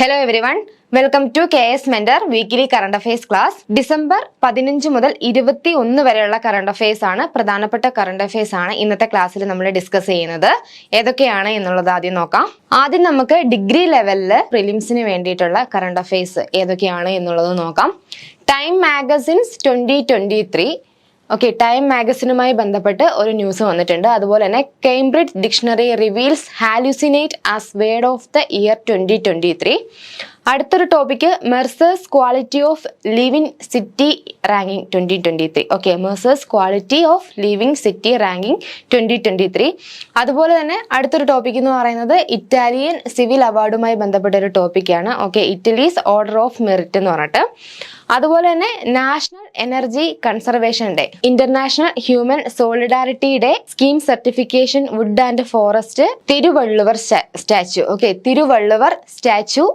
Hello everyone, welcome to KS Mentor Weekly Current Affairs class. December 15 മുതൽ 21 വരെയുള്ള current affairs ആണ്, പ്രധാനപ്പെട്ട current affairs ആണ് ഇന്നത്തെ ക്ലാസ്സിൽ നമ്മൾ ഡിസ്കസ് ചെയ്യുന്നത്. ഏതൊക്കെയാണ് എന്നുള്ളത് ആദ്യം നോക്കാം. ആദ്യം നമുക്ക് ഡിഗ്രി ലെവലിൽ പ്രിലിംസിന് വേണ്ടിയിട്ടുള്ള കറണ്ട് അഫയേഴ്സ് ഏതൊക്കെയാണ് എന്നുള്ളത് നോക്കാം. ടൈം മാഗസിൻസ് 2023 ഓക്കെ, ടൈം മാഗസിനുമായി ബന്ധപ്പെട്ട് ഒരു ന്യൂസ് വന്നിട്ടുണ്ട്. അതുപോലെ തന്നെ Cambridge dictionary reveals hallucinate as word of the year 2023. അടുത്തൊരു topic Mercer's quality of living city ranking 2023. Okay, Mercer's quality of living city ranking 2023. അതുപോലെ തന്നെ അടുത്തൊരു ടോപ്പിക് എന്ന് പറയുന്നത് ഇറ്റാലിയൻ സിവിൽ അവാർഡുമായി ബന്ധപ്പെട്ട ഒരു ടോപ്പിക്കാണ്. Okay, Italy's order of merit എന്ന് പറഞ്ഞിട്ട്. അതുപോലെ തന്നെ national energy conservation day, international human solidarity day, scheme certification wood and forest, Thiruvalluvar statue. Okay, Thiruvalluvar statue,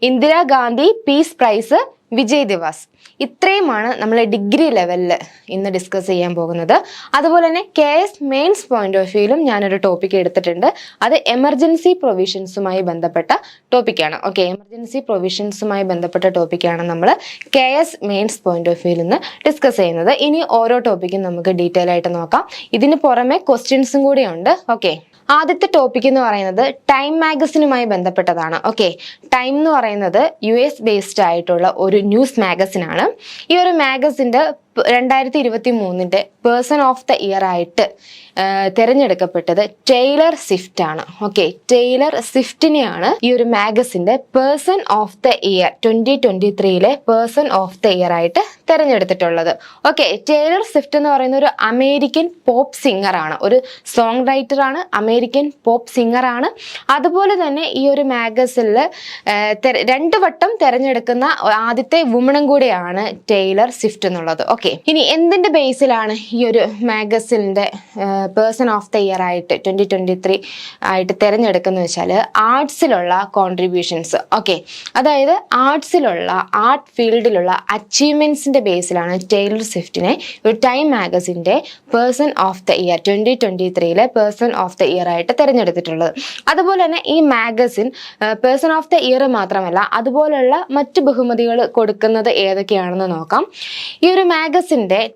Indira Gandhi peace prize, Vijay Diwas. ഇത്രയുമാണ് നമ്മൾ ഡിഗ്രി ലെവലിൽ ഇന്ന് ഡിസ്കസ് ചെയ്യാൻ പോകുന്നത്. അതുപോലെ തന്നെ KS മെയിൻസ് പോയിന്റ് ഓഫ് വ്യൂയിലും ഞാനൊരു ടോപ്പിക് എടുത്തിട്ടുണ്ട്. അത് എമർജൻസി പ്രൊവിഷൻസുമായി ബന്ധപ്പെട്ട ടോപ്പിക്കാണ്. ഓക്കെ, എമർജൻസി പ്രൊവിഷൻസുമായി ബന്ധപ്പെട്ട ടോപ്പിക്കാണ് നമ്മൾ KS മെയിൻസ് പോയിന്റ് ഓഫ് വ്യൂയിൽ നിന്ന് ഡിസ്കസ് ചെയ്യുന്നത്. ഇനി ഓരോ ടോപ്പിക്കും നമുക്ക് ഡീറ്റെയിൽ ആയിട്ട് നോക്കാം. ഇതിന് പുറമെ ക്വസ്റ്റ്യൻസും കൂടി ഉണ്ട്. ഓക്കെ, ആദ്യത്തെ ടോപ്പിക് എന്ന് പറയുന്നത് ടൈം മാഗസിനുമായി ബന്ധപ്പെട്ടതാണ്. ഓക്കെ, ടൈം എന്ന് പറയുന്നത് US ബേസ്ഡ് ആയിട്ടുള്ള ഒരു ന്യൂസ് മാഗസിൻ ആണ്. ഈ ഒരു മാഗസിൻ്റെ 2023 പേഴ്സൺ ഓഫ് ദ ഇയർ ആയിട്ട് തിരഞ്ഞെടുക്കപ്പെട്ടത് ടൈലർ സ്വിഫ്റ്റ് ആണ്. ഓക്കെ, ടൈലർ സ്വിഫ്റ്റിനെയാണ് ഈ ഒരു മാഗസിന്റെ person of the year 2023 person of the year ആയിട്ട് തിരഞ്ഞെടുത്തിട്ടുള്ളത്. ഓക്കെ, ടൈലർ സ്വിഫ്റ്റ് എന്ന് പറയുന്ന ഒരു അമേരിക്കൻ പോപ്പ് സിംഗർ ആണ്, ഒരു സോങ് റൈറ്റർ ആണ്, അമേരിക്കൻ പോപ്പ് സിംഗർ ആണ്. അതുപോലെ തന്നെ ഈ ഒരു മാഗസിനിൽ 2 വട്ടം തിരഞ്ഞെടുക്കുന്ന ആദ്യത്തെ വുമണും കൂടിയാണ് ടൈലർ സ്വിഫ്റ്റ് എന്നുള്ളത്. ഓക്കെ, ഇനി എന്തിന്റെ ബേസിലാണ് ഈ ഒരു മാഗസിന്റെ പേഴ്സൺ ഓഫ് ദ ഇയർ ആയിട്ട് 2023 ആയിട്ട് തിരഞ്ഞെടുക്കുന്നത് വെച്ചാൽ ആർട്സിലുള്ള കോൺട്രിബ്യൂഷൻസ്. ഓക്കെ, അതായത് ആർട്ട് ഫീൽഡിലുള്ള അച്ചീവ്മെന്റ്സിന്റെ ബേസിലാണ് ടൈലർ സ്വിഫ്റ്റിനെ ഒരു ടൈം മാഗസിന്റെ person of the year 2023 person of the year ആയിട്ട് തിരഞ്ഞെടുത്തിട്ടുള്ളത്. അതുപോലെ തന്നെ ഈ magazine person of the year മാത്രമല്ല, അതുപോലുള്ള മറ്റു ബഹുമതികൾ കൊടുക്കുന്നത് ഏതൊക്കെയാണെന്ന് നോക്കാം. ഈ ഒരു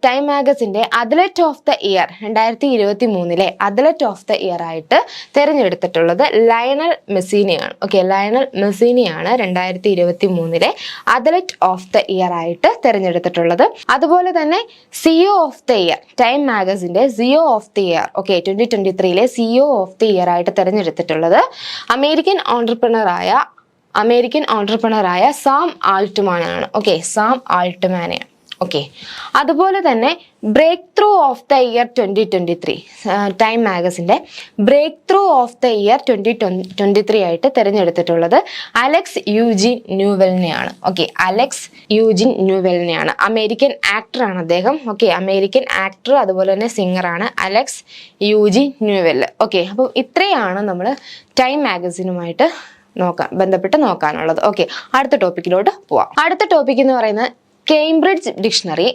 ടൈം മാഗസിന്റെ athlete of the year 2023 athlete of the year ആയിട്ട് തിരഞ്ഞെടുത്തിട്ടുള്ളത് ലയണൽ മെസ്സിനെയാണ്. ഓക്കെ, ലയണൽ മെസ്സിനെയാണ് 2023 അത്ലറ്റ് ഓഫ് ദ ഇയർ ആയിട്ട് തിരഞ്ഞെടുത്തിട്ടുള്ളത്. അതുപോലെ തന്നെ CEO of the year, Time മാഗസിന്റെ CEO of the year, okay, 2023 CEO of the year ആയിട്ട് തിരഞ്ഞെടുത്തിട്ടുള്ളത് അമേരിക്കൻ ഓൺട്രപ്രണറായ സാം ആൾട്ട്മാനാണ്. ഓക്കെ, സാം ആൾട്ട്മാനെയാണ്. ഓക്കെ, അതുപോലെ തന്നെ breakthrough of the year 2023 Time മാഗസിന്റെ breakthrough of the year 2023 ആയിട്ട് തിരഞ്ഞെടുത്തിട്ടുള്ളത് അലക്സ് യൂജിൻ ന്യൂവെലിനെയാണ്. ഓക്കെ, അലക്സ് യൂജിൻ ന്യൂവെലിനെയാണ്. അമേരിക്കൻ ആക്ടറാണ് അദ്ദേഹം. ഓക്കെ, അമേരിക്കൻ ആക്ടർ അതുപോലെ തന്നെ സിംഗറാണ് അലക്സ് യൂജിൻ ന്യൂവെൽ. ഓക്കെ, അപ്പോൾ ഇത്രയാണ് നമ്മൾ ടൈം മാഗസിനുമായിട്ട് ബന്ധപ്പെട്ട് നോക്കാനുള്ളത്. ഓക്കെ, അടുത്ത ടോപ്പിക്കിലോട്ട് പോവാം. അടുത്ത ടോപ്പിക് എന്ന് പറയുന്നത് Cambridge dictionary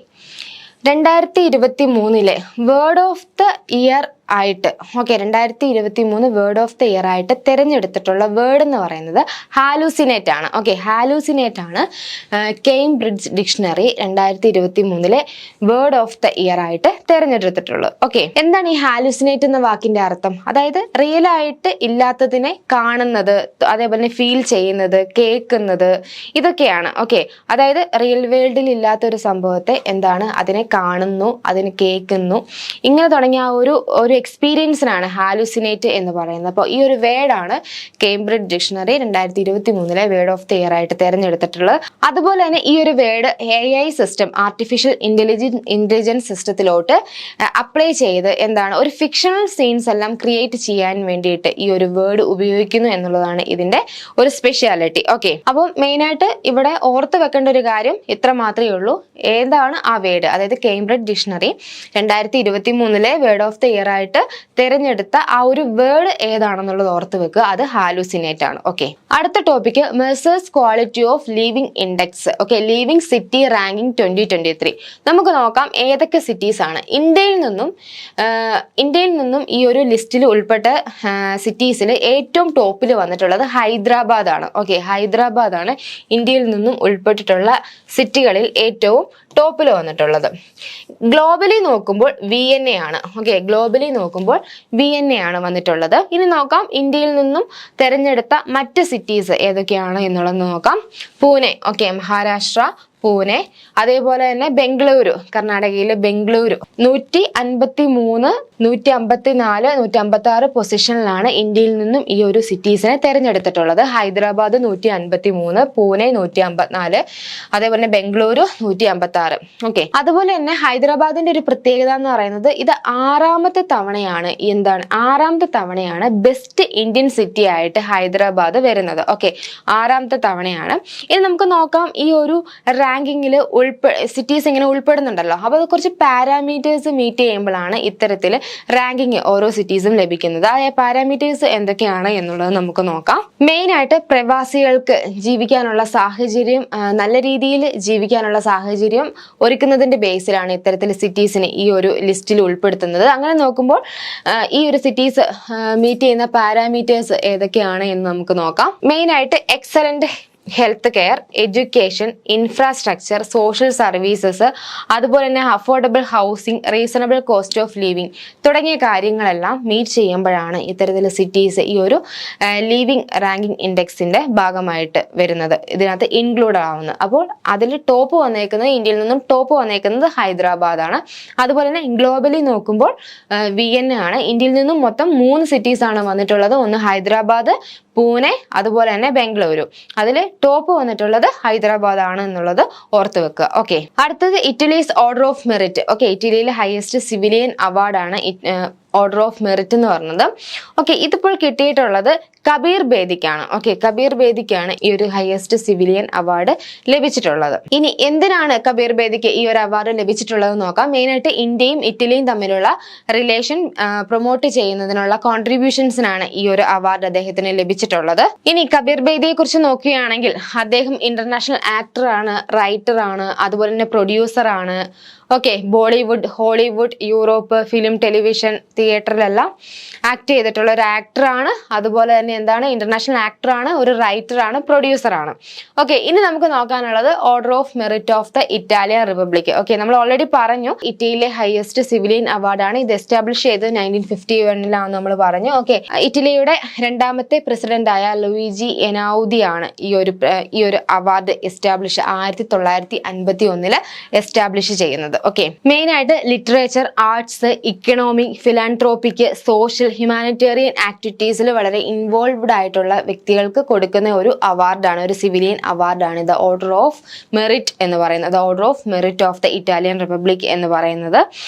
2023 word of the year ആയിട്ട്, okay, 2023 word of the year ആയിട്ട് തിരഞ്ഞെടുത്തിട്ടുള്ള വേർഡ് എന്ന് പറയുന്നത് ഹാലൂസിനേറ്റ് ആണ്. ഓക്കെ, ഹാലൂസിനേറ്റ് ആണ് Cambridge dictionary 2023 word of the year ആയിട്ട് തിരഞ്ഞെടുത്തിട്ടുള്ളത്. ഓക്കെ, എന്താണ് ഈ ഹാലൂസിനേറ്റ് എന്ന വാക്കിന്റെ അർത്ഥം? അതായത് റിയൽ ആയിട്ട് ഇല്ലാത്തതിനെ കാണുന്നത്, അതേപോലെ ഫീൽ ചെയ്യുന്നത്, കേൾക്കുന്നത്, ഇതൊക്കെയാണ്. ഓക്കെ, അതായത് റിയൽ വേൾഡിൽ ഇല്ലാത്ത ഒരു സംഭവത്തെ എന്താണ്, അതിനെ കാണുന്നു, അതിനെ കേൾക്കുന്നു, ഇങ്ങനെ തുടങ്ങിയ ഒരു എക്സ്പീരിയൻസിനാണ് ഹാലുസിനേറ്റ് എന്ന് പറയുന്നത്. അപ്പോൾ ഈ ഒരു വേർഡാണ് Cambridge dictionary 2023 word of the year ആയിട്ട് തിരഞ്ഞെടുത്തിട്ടുള്ളത്. അതുപോലെ തന്നെ ഈ ഒരു word AI system, artificial intelligence സിസ്റ്റത്തിലോട്ട് അപ്ലൈ ചെയ്ത് എന്താണ് ഒരു ഫിക്ഷണൽ സീൻസ് എല്ലാം ക്രിയേറ്റ് ചെയ്യാൻ വേണ്ടിയിട്ട് ഈ ഒരു വേർഡ് ഉപയോഗിക്കുന്നു എന്നുള്ളതാണ് ഇതിന്റെ ഒരു സ്പെഷ്യാലിറ്റി. ഓക്കെ, അപ്പോൾ മെയിനായിട്ട് ഇവിടെ ഓർത്ത് വെക്കേണ്ട ഒരു കാര്യം ഇത്ര മാത്രമേ ഉള്ളൂ. ഏതാണ് ആ വേർഡ്? അതായത് Cambridge dictionary 2023 word of the year ആയിട്ട് ആയിട്ട് തിരഞ്ഞെടുത്ത ആ ഒരു വേർഡ് ഏതാണെന്നുള്ളത് ഓർത്ത് വെക്കുക. അത് ഹാലൂസിനേറ്റ് ആണ്. ഓക്കെ, അടുത്ത topic Mercer's quality of living index. Okay, living city ranking 2023. നമുക്ക് നോക്കാം ഏതൊക്കെ സിറ്റീസ് ആണ് ഇന്ത്യയിൽ നിന്നും ഈ ഒരു ലിസ്റ്റിൽ ഉൾപ്പെട്ട സിറ്റീസിൽ ഏറ്റവും ടോപ്പിൽ വന്നിട്ടുള്ളത് ഹൈദരാബാദ് ആണ്. ഓക്കെ, ഹൈദരാബാദ് ആണ് ഇന്ത്യയിൽ നിന്നും ഉൾപ്പെട്ടിട്ടുള്ള സിറ്റികളിൽ ഏറ്റവും ടോപ്പിൽ വന്നിട്ടുള്ളത്. ഗ്ലോബലി നോക്കുമ്പോൾ വിയന്ന ആണ്. ഓക്കെ, ഗ്ലോബലി നോക്കുമ്പോൾ വിയന്ന ആണ് വന്നിട്ടുള്ളത്. ഇനി നോക്കാം ഇന്ത്യയിൽ നിന്നും തെരഞ്ഞെടുത്ത മറ്റ് സിറ്റീസ് ഏതൊക്കെയാണ് എന്നുള്ളത് നോക്കാം. പൂനെ, ഓക്കെ, മഹാരാഷ്ട്ര പൂനെ. അതേപോലെ തന്നെ ബംഗളൂരു, കർണാടകയിലെ ബംഗളൂരു 153, 154, 156 പൊസിഷനിലാണ് ഇന്ത്യയിൽ നിന്നും ഈ ഒരു സിറ്റീസിനെ തെരഞ്ഞെടുത്തിട്ടുള്ളത്. ഹൈദരാബാദ് 153, പൂനെ 154, അതേപോലെ ബംഗളൂരു 156. ഓക്കെ, അതുപോലെ തന്നെ ഹൈദരാബാദിന്റെ ഒരു പ്രത്യേകത എന്ന് പറയുന്നത് ഇത് ആറാമത്തെ തവണയാണ് ബെസ്റ്റ് ഇന്ത്യൻ സിറ്റി ആയിട്ട് ഹൈദരാബാദ് വരുന്നത്. ഓക്കെ, ആറാമത്തെ തവണയാണ്. ഇനി നമുക്ക് നോക്കാം ഈ ഒരു റാങ്കിങ്ങിൽ സിറ്റീസ് ഇങ്ങനെ ഉൾപ്പെടുന്നുണ്ടല്ലോ. അപ്പോൾ അത് കുറച്ച് പാരാമീറ്റേഴ്സ് മീറ്റ് ചെയ്യുമ്പോഴാണ് ഇത്തരത്തിൽ റാങ്കിങ് ഓരോ സിറ്റീസും ലഭിക്കുന്നത്. ആ പാരാമീറ്റേഴ്സ് എന്തൊക്കെയാണ് എന്നുള്ളത് നമുക്ക് നോക്കാം. മെയിൻ ആയിട്ട് പ്രവാസികൾക്ക് ജീവിക്കാനുള്ള സാഹചര്യം, നല്ല രീതിയിൽ ജീവിക്കാനുള്ള സാഹചര്യം ഒരുക്കുന്നതിന്റെ ബേസിലാണ് ഇത്തരത്തിൽ സിറ്റീസിനെ ഈ ഒരു ലിസ്റ്റിൽ ഉൾപ്പെടുത്തുന്നത്. അങ്ങനെ നോക്കുമ്പോൾ ഈ ഒരു സിറ്റീസ് മീറ്റ് ചെയ്യുന്ന പാരാമീറ്റേഴ്സ് ഏതൊക്കെയാണ് എന്ന് നമുക്ക് നോക്കാം. മെയിൻ ആയിട്ട് excellent health care, education, infrastructure, social services, അതുപോലെ തന്നെ affordable housing, reasonable cost of living തുടങ്ങിയ കാര്യങ്ങളെല്ലാം മീറ്റ് ചെയ്യുമ്പോഴാണ് ഇത്തരത്തിൽ സിറ്റീസ് ഈ ഒരു ലിവിംഗ് റാങ്കിങ് ഇൻഡെക്സിന്റെ ഭാഗമായിട്ട് വരുന്നത്, ഇതിനകത്ത് ഇൻക്ലൂഡ് ആവുന്നത്. അപ്പോൾ അതിൽ ടോപ്പ് വന്നേക്കുന്നത്, ഇന്ത്യയിൽ നിന്നും ടോപ്പ് വന്നേക്കുന്നത് ഹൈദരാബാദ് ആണ്. അതുപോലെ തന്നെ ഗ്ലോബലി നോക്കുമ്പോൾ വിയന്ന ആണ്. ഇന്ത്യയിൽ നിന്നും മൊത്തം 3 സിറ്റീസ് ആണ് വന്നിട്ടുള്ളത്. ഒന്ന് ഹൈദരാബാദ്, പൂനെ, അതുപോലെ തന്നെ ബംഗളൂരു. അതിൽ ടോപ്പ് വന്നിട്ടുള്ളത് ഹൈദരാബാദ് ആണ് എന്നുള്ളത് ഓർത്ത് വെക്കുക. ഓക്കെ, അടുത്തത് Italy's order of merit. Okay, ഇറ്റലിയിലെ ഹയസ്റ്റ് സിവിലിയൻ അവാർഡാണ് ഓർഡർ ഓഫ് മെറിറ്റ് എന്ന് പറഞ്ഞത്. ഓക്കെ, ഇതിപ്പോൾ കിട്ടിയിട്ടുള്ളത് കബീർ ബേദിക്കാണ്. ഓക്കെ, കബീർ ബേദിക്കാണ് ഈ ഒരു ഹയസ്റ്റ് സിവിലിയൻ അവാർഡ് ലഭിച്ചിട്ടുള്ളത്. ഇനി എന്തിനാണ് കബീർ ബേദിക്ക് ഈ ഒരു അവാർഡ് ലഭിച്ചിട്ടുള്ളത് നോക്കാം. മെയിനായിട്ട് ഇന്ത്യയും ഇറ്റലിയും തമ്മിലുള്ള റിലേഷൻ പ്രൊമോട്ട് ചെയ്യുന്നതിനുള്ള കോൺട്രിബ്യൂഷൻസിനാണ് ഈ ഒരു അവാർഡ് അദ്ദേഹത്തിന് ലഭിച്ചിട്ടുള്ളത്. ഇനി കബീർ ബേദിയെ കുറിച്ച് നോക്കുകയാണെങ്കിൽ അദ്ദേഹം ഇന്റർനാഷണൽ ആക്ടർ ആണ്, റൈറ്റർ ആണ്, അതുപോലെ തന്നെ പ്രൊഡ്യൂസർ ആണ്. Okay, Bollywood, Hollywood, Europe, film, television, തിയേറ്ററിലെല്ലാം ആക്ട് ചെയ്തിട്ടുള്ള ഒരു ആക്ടറാണ്. അതുപോലെ തന്നെ ഇന്റർനാഷണൽ ആക്ടറാണ്, ഒരു റൈറ്ററാണ്, പ്രൊഡ്യൂസറാണ്. ഓക്കെ, ഇനി നമുക്ക് നോക്കാനുള്ളത് order of merit of the Italian republic. Okay, നമ്മൾ ഓൾറെഡി പറഞ്ഞു ഇറ്റലിയിലെ ഹയസ്റ്റ് സിവിലിയൻ അവാർഡാണ്. ഇത് എസ്റ്റാബ്ലിഷ് ചെയ്തത് 1951 നമ്മൾ പറഞ്ഞു. ഓക്കെ, ഇറ്റലിയുടെ 2ാമത്തെ പ്രസിഡന്റായ ലൂയിജി എനൌദി ആണ് ഈ ഒരു അവാർഡ് എസ്റ്റാബ്ലിഷ് 1951 എസ്റ്റാബ്ലിഷ് ചെയ്യുന്നത്. ഓക്കെ, മെയിൻ ആയിട്ട് literature, arts, economic, philanthropic, social, humanitarian ആക്ടിവിറ്റീസിൽ വളരെ ഇൻവോൾവ്ഡ് ആയിട്ടുള്ള വ്യക്തികൾക്ക് കൊടുക്കുന്ന ഒരു അവാർഡാണ്, ഒരു സിവിലിയൻ അവാർഡാണ് ദ ഓർഡർ ഓഫ് മെറിറ്റ് എന്ന് പറയുന്നത്. Order of merit of the Italian republic എന്ന് പറയുന്നത്.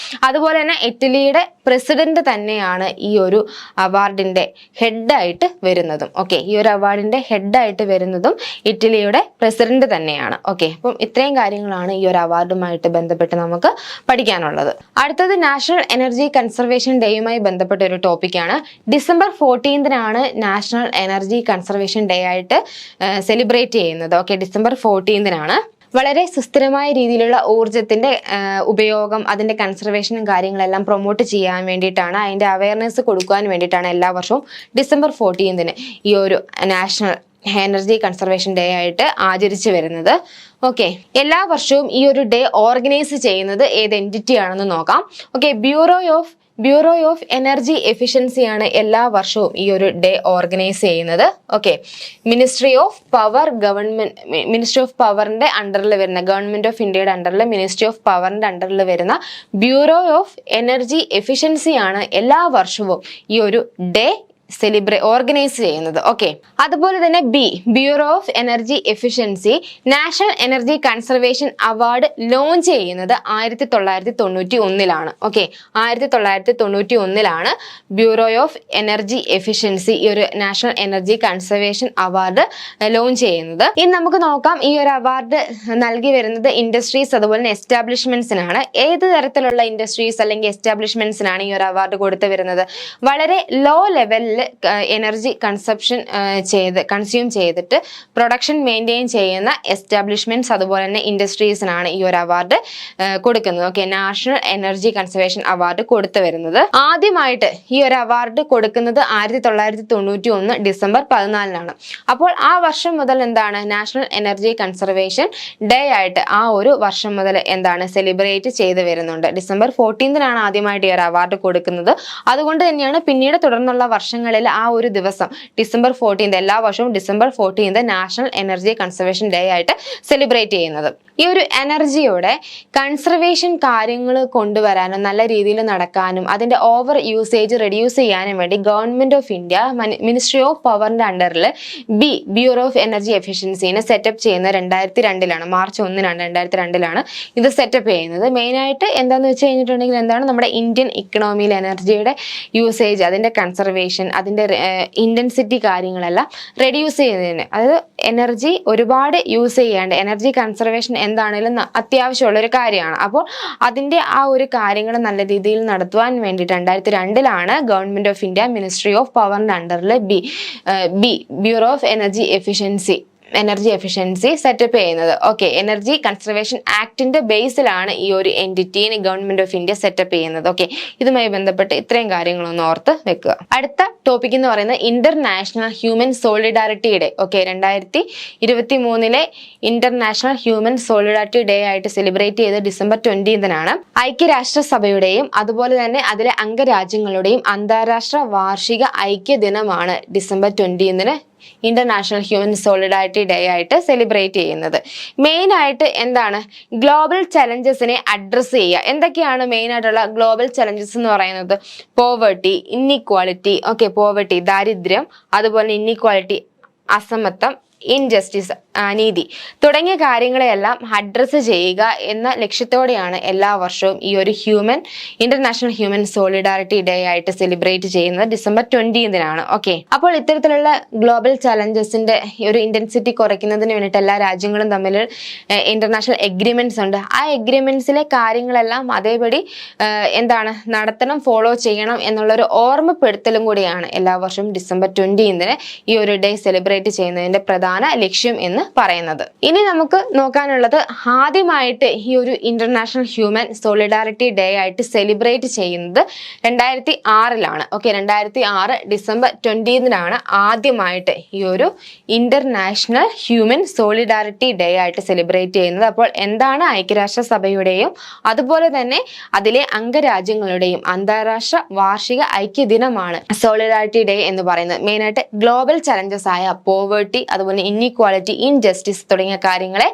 അതുപോലെ തന്നെ ഇറ്റലിയുടെ പ്രസിഡന്റ് തന്നെയാണ് ഈ ഒരു അവാർഡിന്റെ ഹെഡായിട്ട് വരുന്നതും. ഓക്കെ, ഈ ഒരു അവാർഡിന്റെ ഹെഡായിട്ട് വരുന്നതും ഇറ്റലിയുടെ പ്രസിഡന്റ് തന്നെയാണ്. ഓക്കെ, അപ്പം ഇത്രയും കാര്യങ്ങളാണ് ഈ ഒരു അവാർഡുമായിട്ട് ബന്ധപ്പെട്ട് നമുക്ക് പഠിക്കാനുള്ളത്. അടുത്തത് നാഷണൽ എനർജി കൺസർവേഷൻ ഡേയുമായി ബന്ധപ്പെട്ട ഒരു ടോപ്പിക്കാണ്. December 14 national energy conservation day ആയിട്ട് സെലിബ്രേറ്റ് ചെയ്യുന്നത്. ഓക്കെ, ഡിസംബർ 14 വളരെ സുസ്ഥിരമായ രീതിയിലുള്ള ഊർജത്തിന്റെ ഉപയോഗം, അതിന്റെ കൺസർവേഷനും കാര്യങ്ങളെല്ലാം പ്രൊമോട്ട് ചെയ്യാൻ വേണ്ടിയിട്ടാണ്, അതിന്റെ അവയർനെസ് കൊടുക്കാൻ വേണ്ടിയിട്ടാണ് എല്ലാ വർഷവും ഡിസംബർ 14 ഈ ഒരു നാഷണൽ എനർജി കൺസർവേഷൻ ഡേ ആയിട്ട് ആചരിച്ചു വരുന്നത്. ഓക്കെ, എല്ലാ വർഷവും ഈ ഒരു ഡേ ഓർഗനൈസ് ചെയ്യുന്നത് ഏത് എൻറ്റിറ്റി ആണെന്ന് നോക്കാം. ഓക്കെ, ബ്യൂറോ ഓഫ് എനർജി എഫിഷ്യൻസിയാണ് എല്ലാ വർഷവും ഈ ഒരു ഡേ ഓർഗനൈസ് ചെയ്യുന്നത്. ഓക്കെ, മിനിസ്ട്രി ഓഫ് പവറിന്റെ അണ്ടറിൽ വരുന്ന, ഗവൺമെന്റ് ഓഫ് ഇന്ത്യയുടെ അണ്ടറിൽ മിനിസ്ട്രി ഓഫ് പവറിന്റെ അണ്ടറിൽ വരുന്ന ബ്യൂറോ ഓഫ് എനർജി എഫിഷ്യൻസിയാണ് എല്ലാ വർഷവും ഈ ഒരു ഡേ ഓർഗനൈസ് ചെയ്യുന്നത്. ഓക്കെ, അതുപോലെ തന്നെ B, bureau of energy efficiency national energy conservation award launch ചെയ്യുന്നത് 1991 okay, 1991 bureau of energy efficiency ഈ ഒരു national energy conservation award launch ചെയ്യുന്നത്. ഇനി നമുക്ക് നോക്കാം, ഈ ഒരു അവാർഡ് നൽകി വരുന്നത് ഇൻഡസ്ട്രീസ് അതുപോലെ തന്നെ എസ്റ്റാബ്ലിഷ്മെന്റ്സിനാണ്. ഏത് തരത്തിലുള്ള ഇൻഡസ്ട്രീസ് അല്ലെങ്കിൽ എസ്റ്റാബ്ലിഷ്മെന്റ്സിനാണ് ഈ ഒരു അവാർഡ് കൊടുത്തു വരുന്നത്? വളരെ ലോ ലെവലിൽ എനർജി കൺസ്യൂം ചെയ്തിട്ട് പ്രൊഡക്ഷൻ മെയിൻറ്റെയിൻ ചെയ്യുന്ന എസ്റ്റാബ്ലിഷ്മെന്റ്സ് അതുപോലെ തന്നെ ഇൻഡസ്ട്രീസിനാണ് ഈ ഒരു അവാർഡ് കൊടുക്കുന്നത്. Okay, national energy conservation award കൊടുത്തു വരുന്നത്. ആദ്യമായിട്ട് ഈ ഒരു അവാർഡ് കൊടുക്കുന്നത് 1991 ഡിസംബർ 14 അപ്പോൾ ആ വർഷം മുതൽ എന്താണ് നാഷണൽ എനർജി കൺസർവേഷൻ ഡേ ആയിട്ട് ആ ഒരു വർഷം മുതൽ എന്താണ് സെലിബ്രേറ്റ് ചെയ്ത് വരുന്നുണ്ട്. ഡിസംബർ 14 ആദ്യമായിട്ട് ഈ ഒരു അവാർഡ് കൊടുക്കുന്നത്. അതുകൊണ്ട് തന്നെയാണ് പിന്നീട് തുടർന്നുള്ള വർഷങ്ങളിൽ ആ ഒരു ദിവസം ഡിസംബർ 14 എല്ലാ വർഷവും December 14 national energy conservation day ആയിട്ട് സെലിബ്രേറ്റ് ചെയ്യുന്നത്. ഈ ഒരു എനർജിയുടെ കൺസർവേഷൻ കാര്യങ്ങൾ കൊണ്ടുവരാനും നല്ല രീതിയിൽ നടക്കാനും അതിന്റെ ഓവർ യൂസേജ് റെഡ്യൂസ് ചെയ്യാനും വേണ്ടി government of India ministry of പവറിന്റെ അണ്ടറിൽ ബ്യൂറോ ഓഫ് എനർജി എഫിഷ്യൻസിനെ സെറ്റപ്പ് ചെയ്യുന്നത് 2002 മാർച്ച് 1 2002 ഇത് സെറ്റപ്പ് ചെയ്യുന്നത്. മെയിനായിട്ട് എന്താണെന്ന് വെച്ച് കഴിഞ്ഞിട്ടുണ്ടെങ്കിൽ എന്താണ് നമ്മുടെ ഇന്ത്യൻ ഇക്കണോമിയിൽ എനർജിയുടെ യൂസേജ് അതിന്റെ കൺസർവേഷൻ അതിന്റെ ഇന്റൻസിറ്റി കാര്യങ്ങളെല്ലാം റെഡ്യൂസ് ചെയ്യുന്നതിന്, അതായത് എനർജി ഒരുപാട് യൂസ് ചെയ്യാണ്ട് എനർജി കൺസർവേഷൻ എന്താണെങ്കിലും അത്യാവശ്യമുള്ള ഒരു കാര്യമാണ്. അപ്പോൾ അതിന്റെ ആ ഒരു കാര്യങ്ങൾ നല്ല രീതിയിൽ നടത്തുവാൻ വേണ്ടിയിട്ട് 2002 government of India ministry of പവറിന്റെ അണ്ടറിൽ bureau of energy efficiency setup ചെയ്യുന്നത്. ഓക്കെ, എനർജി കൺസർവേഷൻ ആക്ടിന്റെ ബേസിലാണ് ഈ ഒരു എൻറ്റിറ്റിനെ ഗവൺമെന്റ് ഓഫ് ഇന്ത്യ സെറ്റപ്പ് ചെയ്യുന്നത്. ഓക്കെ, ഇതുമായി ബന്ധപ്പെട്ട് ഇത്രയും കാര്യങ്ങളൊന്ന് ഓർത്ത് വെക്കുക. അടുത്ത ടോപ്പിക് എന്ന് പറയുന്നത് international human solidarity day. Okay, 2023 international human solidarity day ആയിട്ട് സെലിബ്രേറ്റ് ചെയ്ത് ഡിസംബർ 20 ഐക്യരാഷ്ട്രസഭയുടെയും അതുപോലെ തന്നെ അതിലെ അംഗരാജ്യങ്ങളുടെയും അന്താരാഷ്ട്ര വാർഷിക ഐക്യ ദിനമാണ് December 20 international human solidarity day ആയിട്ട് സെലിബ്രേറ്റ് ചെയ്യുന്നത്. മെയിൻ ആയിട്ട് എന്താണ് ഗ്ലോബൽ ചലഞ്ചസിനെ അഡ്രസ് ചെയ്യുക. എന്തൊക്കെയാണ് മെയിൻ ആയിട്ടുള്ള ഗ്ലോബൽ ചലഞ്ചസ് എന്ന് പറയുന്നത്? പോവർട്ടി, ഇൻഇക്വാളിറ്റി, ഓക്കെ, പോവർട്ടി ദാരിദ്ര്യം, അതുപോലെ ഇൻഇക്വാളിറ്റി അസമത്വം, ഇൻജസ്റ്റിസ് അനീതി തുടങ്ങിയ കാര്യങ്ങളെയെല്ലാം അഡ്രസ്സ് ചെയ്യുക എന്ന ലക്ഷ്യത്തോടെയാണ് എല്ലാ വർഷവും ഈ ഒരു ഇന്റർനാഷണൽ ഹ്യൂമൻ സോളിഡാരിറ്റി ഡേ ആയിട്ട് സെലിബ്രേറ്റ് ചെയ്യുന്നത് ഡിസംബർ 20 ഓക്കെ, അപ്പോൾ ഇത്തരത്തിലുള്ള ഗ്ലോബൽ ചലഞ്ചസിന്റെ ഒരു ഇന്റൻസിറ്റി കുറയ്ക്കുന്നതിന് വേണ്ടിയിട്ട് എല്ലാ രാജ്യങ്ങളും തമ്മിൽ ഇന്റർനാഷണൽ എഗ്രിമെന്റ്സ് ഉണ്ട്. ആ എഗ്രിമെന്റ്സിലെ കാര്യങ്ങളെല്ലാം അതേപടി നടത്തണം, ഫോളോ ചെയ്യണം എന്നുള്ളൊരു ഓർമ്മപ്പെടുത്തലും കൂടിയാണ് എല്ലാ വർഷവും ഡിസംബർ 20 ഈ ഒരു ഡേ സെലിബ്രേറ്റ് ചെയ്യുന്നതിന്റെ പ്രധാന ലക്ഷ്യം എന്ന് പറയുന്നത്. ഇനി നമുക്ക് നോക്കാനുള്ളത് ആദ്യമായിട്ട് ഈ ഒരു ഇന്റർനാഷണൽ ഹ്യൂമൻ സോളിഡാരിറ്റി ഡേ ആയിട്ട് സെലിബ്രേറ്റ് ചെയ്യുന്നത് 2006 ഓക്കെ, 2006 ഡിസംബർ 20 ആദ്യമായിട്ട് ഈ ഒരു ഇന്റർനാഷണൽ ഹ്യൂമൻ സോളിഡാരിറ്റി ഡേ ആയിട്ട് സെലിബ്രേറ്റ് ചെയ്യുന്നത്. അപ്പോൾ എന്താണ് ഐക്യരാഷ്ട്രസഭയുടെയും അതുപോലെ തന്നെ അതിലെ അംഗരാജ്യങ്ങളുടെയും അന്താരാഷ്ട്ര വാർഷിക ഐക്യ ദിനമാണ് സോളിഡാരിറ്റി ഡേ എന്ന് പറയുന്നത്. മെയിനായിട്ട് ഗ്ലോബൽ ചലഞ്ചസ് ആയ പോവേർട്ടി അതുപോലെ ഇൻഇക്വാളിറ്റി, ഇൻജസ്റ്റിസ് തുടങ്ങിയ കാര്യങ്ങളെ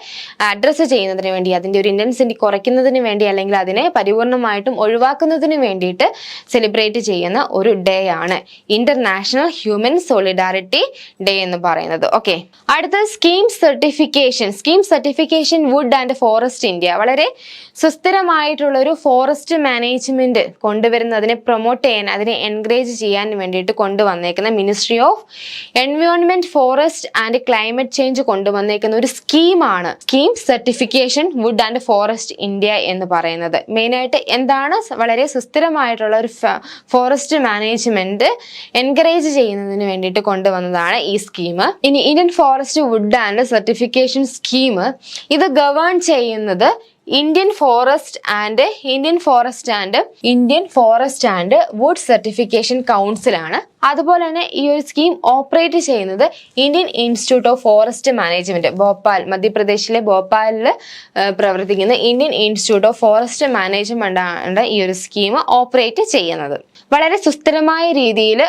അഡ്രസ്സ് ചെയ്യുന്നതിന് വേണ്ടി, അതിന്റെ ഒരു ഇന്റൻസിറ്റി കുറയ്ക്കുന്നതിന് വേണ്ടി അല്ലെങ്കിൽ അതിനെ പരിപൂർണമായിട്ടും ഒഴിവാക്കുന്നതിന് വേണ്ടിയിട്ട് സെലിബ്രേറ്റ് ചെയ്യുന്ന ഒരു ഡേ ആണ് ഇന്റർനാഷണൽ ഹ്യൂമൻ സോളിഡാരിറ്റി ഡേ എന്ന് പറയുന്നത്. ഓക്കെ, അടുത്ത scheme certification wood and forest India. വളരെ സുസ്ഥിരമായിട്ടുള്ള ഒരു ഫോറസ്റ്റ് മാനേജ്മെന്റ് കൊണ്ടുവരുന്നതിനെ പ്രൊമോട്ട് ചെയ്യാൻ, അതിനെ എൻകറേജ് ചെയ്യാൻ വേണ്ടിയിട്ട് കൊണ്ടുവന്നേക്കുന്ന ministry of environment, forest and climate change കൊണ്ടുവന്നേക്കുന്ന ഒരു സ്കീമാണ് scheme certification wood and forest India എന്ന് പറയുന്നത്. മെയിനായിട്ട് എന്താണ് വളരെ സുസ്ഥിരമായിട്ടുള്ള ഒരു ഫോറസ്റ്റ് മാനേജ്മെന്റ് എൻകറേജ് ചെയ്യുന്നതിന് വേണ്ടിയിട്ട് കൊണ്ടുവന്നതാണ് ഈ സ്കീം. ഇനി Indian forest wood and certification scheme ഇത് ഗവേൺ ചെയ്യുന്നത് Indian forest and wood certification council ആണ്. അതുപോലെ തന്നെ ഈ ഒരു സ്കീം ഓപ്പറേറ്റ് ചെയ്യുന്നത് Indian institute of forest management, Bhopal, മധ്യപ്രദേശിലെ ഭോപ്പാലിൽ പ്രവർത്തിക്കുന്ന Indian institute of forest management ആണ് ഈ ഒരു സ്കീം ഓപ്പറേറ്റ് ചെയ്യുന്നത്. വളരെ സുസ്ഥിരമായ രീതിയിൽ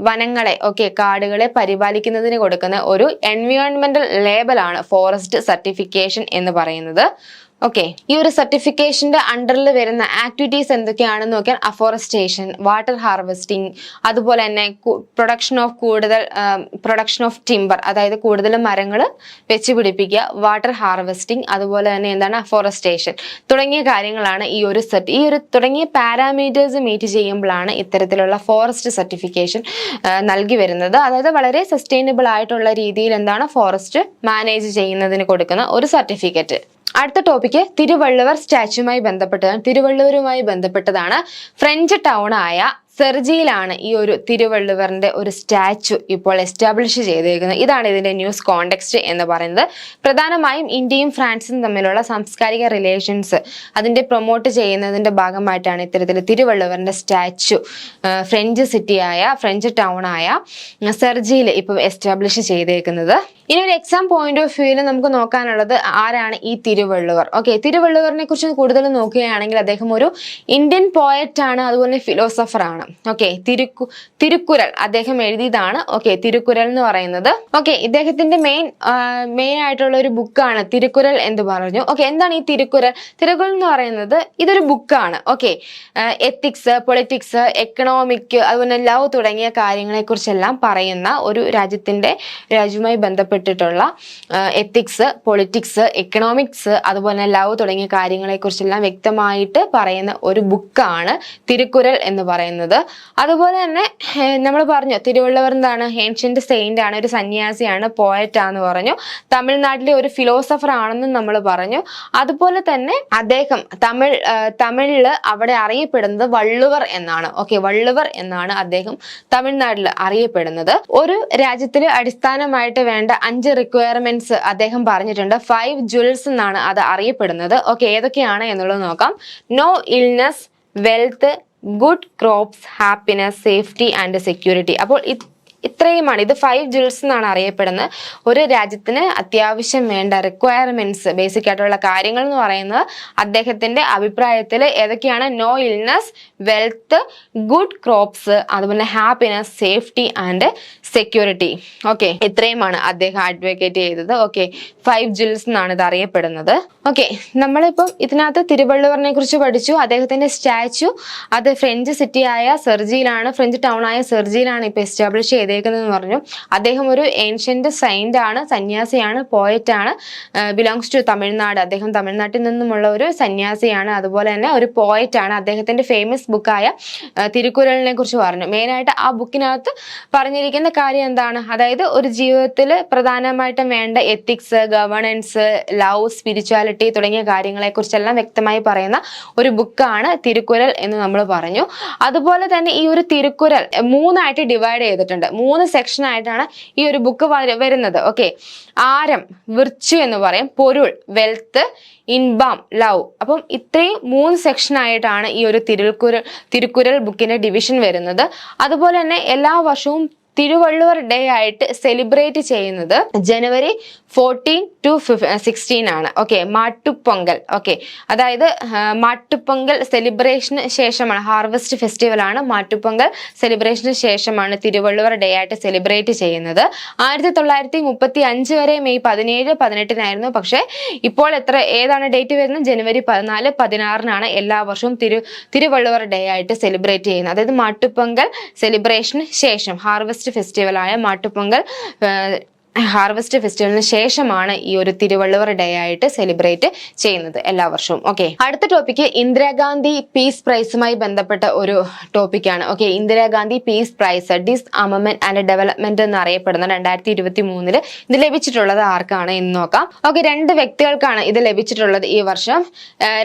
വനങ്ങളെ, കാടുകളെ പരിപാലിക്കുന്നതിന് കൊടുക്കുന്ന ഒരു എൻവയോൺമെന്റൽ ലേബലാണ് ഫോറസ്റ്റ് സർട്ടിഫിക്കേഷൻ എന്ന് പറയുന്നത്. ഓക്കെ, ഈ ഒരു സർട്ടിഫിക്കേഷന്റെ അണ്ടറിൽ വരുന്ന ആക്ടിവിറ്റീസ് എന്തൊക്കെയാണെന്ന് നോക്കിയാൽ അഫോറസ്റ്റേഷൻ, വാട്ടർ ഹാർവെസ്റ്റിംഗ്, അതുപോലെ തന്നെ പ്രൊഡക്ഷൻ ഓഫ് ടിമ്പർ, അതായത് കൂടുതൽ മരങ്ങൾ വെച്ച് പിടിപ്പിക്കുക, വാട്ടർ ഹാർവെസ്റ്റിംഗ്, അതുപോലെ തന്നെ എന്താണ് അഫോറസ്റ്റേഷൻ തുടങ്ങിയ കാര്യങ്ങളാണ് ഈ ഒരു തുടങ്ങിയ പാരാമീറ്റേഴ്സ് മീറ്റ് ചെയ്യുമ്പോഴാണ് ഇത്തരത്തിലുള്ള ഫോറസ്റ്റ് സർട്ടിഫിക്കേഷൻ നൽകി വരുന്നത്. അതായത് വളരെ സസ്റ്റൈനബിൾ ആയിട്ടുള്ള രീതിയിൽ എന്താണ് ഫോറസ്റ്റ് മാനേജ് ചെയ്യുന്നതിന് കൊടുക്കുന്ന ഒരു സർട്ടിഫിക്കറ്റ്. അടുത്ത ടോപ്പിക്ക് തിരുവള്ളുവർ തിരുവള്ളുവരുമായി ബന്ധപ്പെട്ടതാണ്. ഫ്രഞ്ച് ടൗൺ ആയ സെർജിയിലാണ് ഈ ഒരു തിരുവള്ളുവറിന്റെ ഒരു സ്റ്റാച്ചു ഇപ്പോൾ എസ്റ്റാബ്ലിഷ് ചെയ്തിരിക്കുന്നത്. ഇതാണ് ഇതിന്റെ ന്യൂസ് കോണ്ടെക്സ്റ്റ് എന്ന് പറയുന്നത്. പ്രധാനമായും ഇന്ത്യയും ഫ്രാൻസും തമ്മിലുള്ള സാംസ്കാരിക റിലേഷൻസ് അതിന്റെ പ്രൊമോട്ട് ചെയ്യുന്നതിന്റെ ഭാഗമായിട്ടാണ് ഇത്തരത്തിൽ തിരുവള്ളുവറിന്റെ സ്റ്റാച്ചു ഫ്രഞ്ച് ടൗൺ ആയ സെർജിയിൽ ഇപ്പോൾ എസ്റ്റാബ്ലിഷ് ചെയ്തേക്കുന്നത്. ഇനി ഒരു എക്സാം പോയിന്റ് ഓഫ് വ്യൂവിൽ നമുക്ക് നോക്കാനുള്ളത് ആരാണ് ഈ തിരുവള്ളുവർ. ഓക്കെ, തിരുവള്ളുവറിനെ കുറിച്ച് കൂടുതൽ നോക്കുകയാണെങ്കിൽ അദ്ദേഹം ഒരു ഇന്ത്യൻ പോയറ്റ് ആണ്, അതുപോലെ ഫിലോസഫർ ആണ്. ഓക്കെ, തിരുക്കുറൽ അദ്ദേഹം എഴുതിയതാണ്. ഓക്കെ, തിരുക്കുറൽ എന്ന് പറയുന്നത്. ഓക്കെ, ഇദ്ദേഹത്തിന്റെ മെയിൻ ആയിട്ടുള്ള ഒരു ബുക്കാണ് തിരുക്കുറൽ എന്ന് പറഞ്ഞു. ഓക്കെ, എന്താണ് ഈ തിരുക്കുറൽ? തിരുക്കുറൽ എന്ന് പറയുന്നത് ഇതൊരു ബുക്കാണ്. ഓക്കെ, എത്തിക്സ്, പൊളിറ്റിക്സ്, എക്കണോമിക്, അതുപോലെ ലവ് തുടങ്ങിയ കാര്യങ്ങളെ കുറിച്ചെല്ലാം പറയുന്ന ഒരു രാജ്യവുമായി ബന്ധപ്പെട്ടിട്ടുള്ള എത്തിക്സ്, പൊളിറ്റിക്സ്, എക്കണോമിക്സ്, അതുപോലെ ലവ് തുടങ്ങിയ കാര്യങ്ങളെ കുറിച്ചെല്ലാം വ്യക്തമായിട്ട് പറയുന്ന ഒരു ബുക്കാണ് തിരുക്കുറൽ എന്ന് പറയുന്നത്. അതുപോലെ തന്നെ നമ്മൾ പറഞ്ഞു തിരുവള്ളുവർ എന്താണ് ഏൻഷ്യന്റ് സെയിന്റ് ആണ്, ഒരു സന്യാസിയാണ്, പോയറ്റ് ആണെന്ന് പറഞ്ഞു. തമിഴ്നാട്ടിലെ ഒരു ഫിലോസഫർ ആണെന്നും നമ്മൾ പറഞ്ഞു. അതുപോലെ തന്നെ അദ്ദേഹം തമിഴില് അവിടെ അറിയപ്പെടുന്നത് വള്ളുവർ എന്നാണ്. ഓക്കെ, വള്ളുവർ എന്നാണ് അദ്ദേഹം തമിഴ്നാട്ടിൽ അറിയപ്പെടുന്നത്. ഒരു രാജ്യത്തിൽ അടിസ്ഥാനമായിട്ട് വേണ്ട 5 റിക്വയർമെന്റ്സ് അദ്ദേഹം പറഞ്ഞിട്ടുണ്ട്. 5 ജുവൽസ് എന്നാണ് അത് അറിയപ്പെടുന്നത്. ഓക്കെ, ഏതൊക്കെയാണ് എന്നുള്ളത് നോക്കാം. No illness, wealth, good crops, happiness, safety and security. അപ്പോൾ ഇത്രയുമാണ്. ഇത് 5 ജുവൽസ് എന്നാണ് അറിയപ്പെടുന്നത്. ഒരു രാജ്യത്തിന് അത്യാവശ്യം വേണ്ട റിക്വയർമെന്റ്സ്, ബേസിക് ആയിട്ടുള്ള കാര്യങ്ങൾ എന്ന് പറയുന്നത് അദ്ദേഹത്തിന്റെ അഭിപ്രായത്തിൽ ഏതൊക്കെയാണ്? No illness, wealth, good crops, അതുപോലെ happiness, safety and security. Okay, ഇത്രയുമാണ് അദ്ദേഹം അഡ്വക്കേറ്റ് ചെയ്തത്. ഓക്കെ, 5 ജുവൽസ് എന്നാണ് ഇത് അറിയപ്പെടുന്നത്. ഓക്കെ, നമ്മളിപ്പം ഇതിനകത്ത് തിരുവള്ളുവറിനെ കുറിച്ച് പഠിച്ചു. അദ്ദേഹത്തിന്റെ സ്റ്റാച്ചു അത് ഫ്രഞ്ച് ടൗൺ ആയ സെർജിയിലാണ് ഇപ്പൊ എസ്റ്റാബ്ലിഷ് ചെയ്തേക്കുന്നതെന്ന് പറഞ്ഞു. അദ്ദേഹം ഒരു ഏൻഷ്യന്റ് സെയിന്റ് ആണ്, സന്യാസിയാണ്, പോയറ്റ് ആണ്, ബിലോങ്സ് ടു തമിഴ്നാട്. അദ്ദേഹം തമിഴ്നാട്ടിൽ നിന്നുമുള്ള ഒരു സന്യാസിയാണ്, അതുപോലെ തന്നെ ഒരു പോയറ്റ് ആണ്. അദ്ദേഹത്തിന്റെ ഫേമസ് ബുക്കായ തിരുക്കുറലിനെ കുറിച്ച് പറഞ്ഞു. മെയിനായിട്ട് ആ ബുക്കിനകത്ത് പറഞ്ഞിരിക്കുന്ന കാര്യം എന്താണ്? അതായത് ഒരു ജീവിതത്തിൽ പ്രധാനമായിട്ടും വേണ്ട എത്തിക്സ്, ഗവേണൻസ്, ലവ്, സ്പിരിച്വാലിറ്റി തുടങ്ങിയ കാര്യങ്ങളെ കുറിച്ചെല്ലാം വ്യക്തമായി പറയുന്ന ഒരു ബുക്കാണ് തിരുക്കുറൽ എന്ന് നമ്മൾ പറഞ്ഞു. അതുപോലെ തന്നെ ഈ ഒരു തിരുക്കുറൽ 3 ഡിവൈഡ് ചെയ്തിട്ടുണ്ട്. 3 സെക്ഷൻ ആയിട്ടാണ് ഈ ഒരു ബുക്ക് വരുന്നത്. ഓക്കെ, ആരം, വിർച്ചു എന്ന് പറയും, പൊരുൾ, വെൽത്ത്, ഇൻബാം, ലവ്. അപ്പം ഇത്രയും 3 സെക്ഷൻ ആയിട്ടാണ് ഈ ഒരു തിരുക്കുറൽ ബുക്കിന്റെ ഡിവിഷൻ വരുന്നത്. അതുപോലെ തന്നെ എല്ലാ വർഷവും തിരുവള്ളുവർ ഡേ ആയിട്ട് സെലിബ്രേറ്റ് ചെയ്യുന്നത് ജനുവരി 14 to 16 ആണ്. ഓക്കെ, മാട്ടുപൊങ്കൽ. ഓക്കെ, അതായത് മാട്ടുപൊങ്കൽ സെലിബ്രേഷന് ശേഷമാണ്, ഹാർവെസ്റ്റ് ഫെസ്റ്റിവൽ ആണ്. മാട്ടുപൊങ്കൽ സെലിബ്രേഷന് ശേഷമാണ് തിരുവള്ളുവർ ഡേ ആയിട്ട് സെലിബ്രേറ്റ് ചെയ്യുന്നത്. 1935 വരെ മെയ് 17, 18 പക്ഷെ ഇപ്പോൾ ഏതാണ് ഡേറ്റ് വരുന്നത്? ജനുവരി 14, 16 എല്ലാ വർഷവും തിരുവള്ളുവർ ഡേ ആയിട്ട് സെലിബ്രേറ്റ് ചെയ്യുന്നത്. അതായത് മാട്ടുപൊങ്കൽ സെലിബ്രേഷന് ശേഷം, ഹാർവെസ്റ്റ് ഫെസ്റ്റിവലായ മാട്ടുപൊങ്കൽ ഹാർവെസ്റ്റ് ഫെസ്റ്റിവലിന് ശേഷമാണ് ഈ ഒരു തിരുവള്ളുവർ ഡേ ആയിട്ട് സെലിബ്രേറ്റ് ചെയ്യുന്നത് എല്ലാ വർഷവും. ഓക്കെ, അടുത്ത ടോപ്പിക്ക് ഇന്ദിരാഗാന്ധി പീസ് പ്രൈസുമായി ബന്ധപ്പെട്ട ഒരു ടോപ്പിക്കാണ്. Okay, Indira Gandhi peace prize disarmament and development എന്ന് അറിയപ്പെടുന്ന 2023 ഇത് ലഭിച്ചിട്ടുള്ളത് ആർക്കാണ് എന്ന് നോക്കാം. ഓക്കെ, 2 വ്യക്തികൾക്കാണ് ഇത് ലഭിച്ചിട്ടുള്ളത് ഈ വർഷം.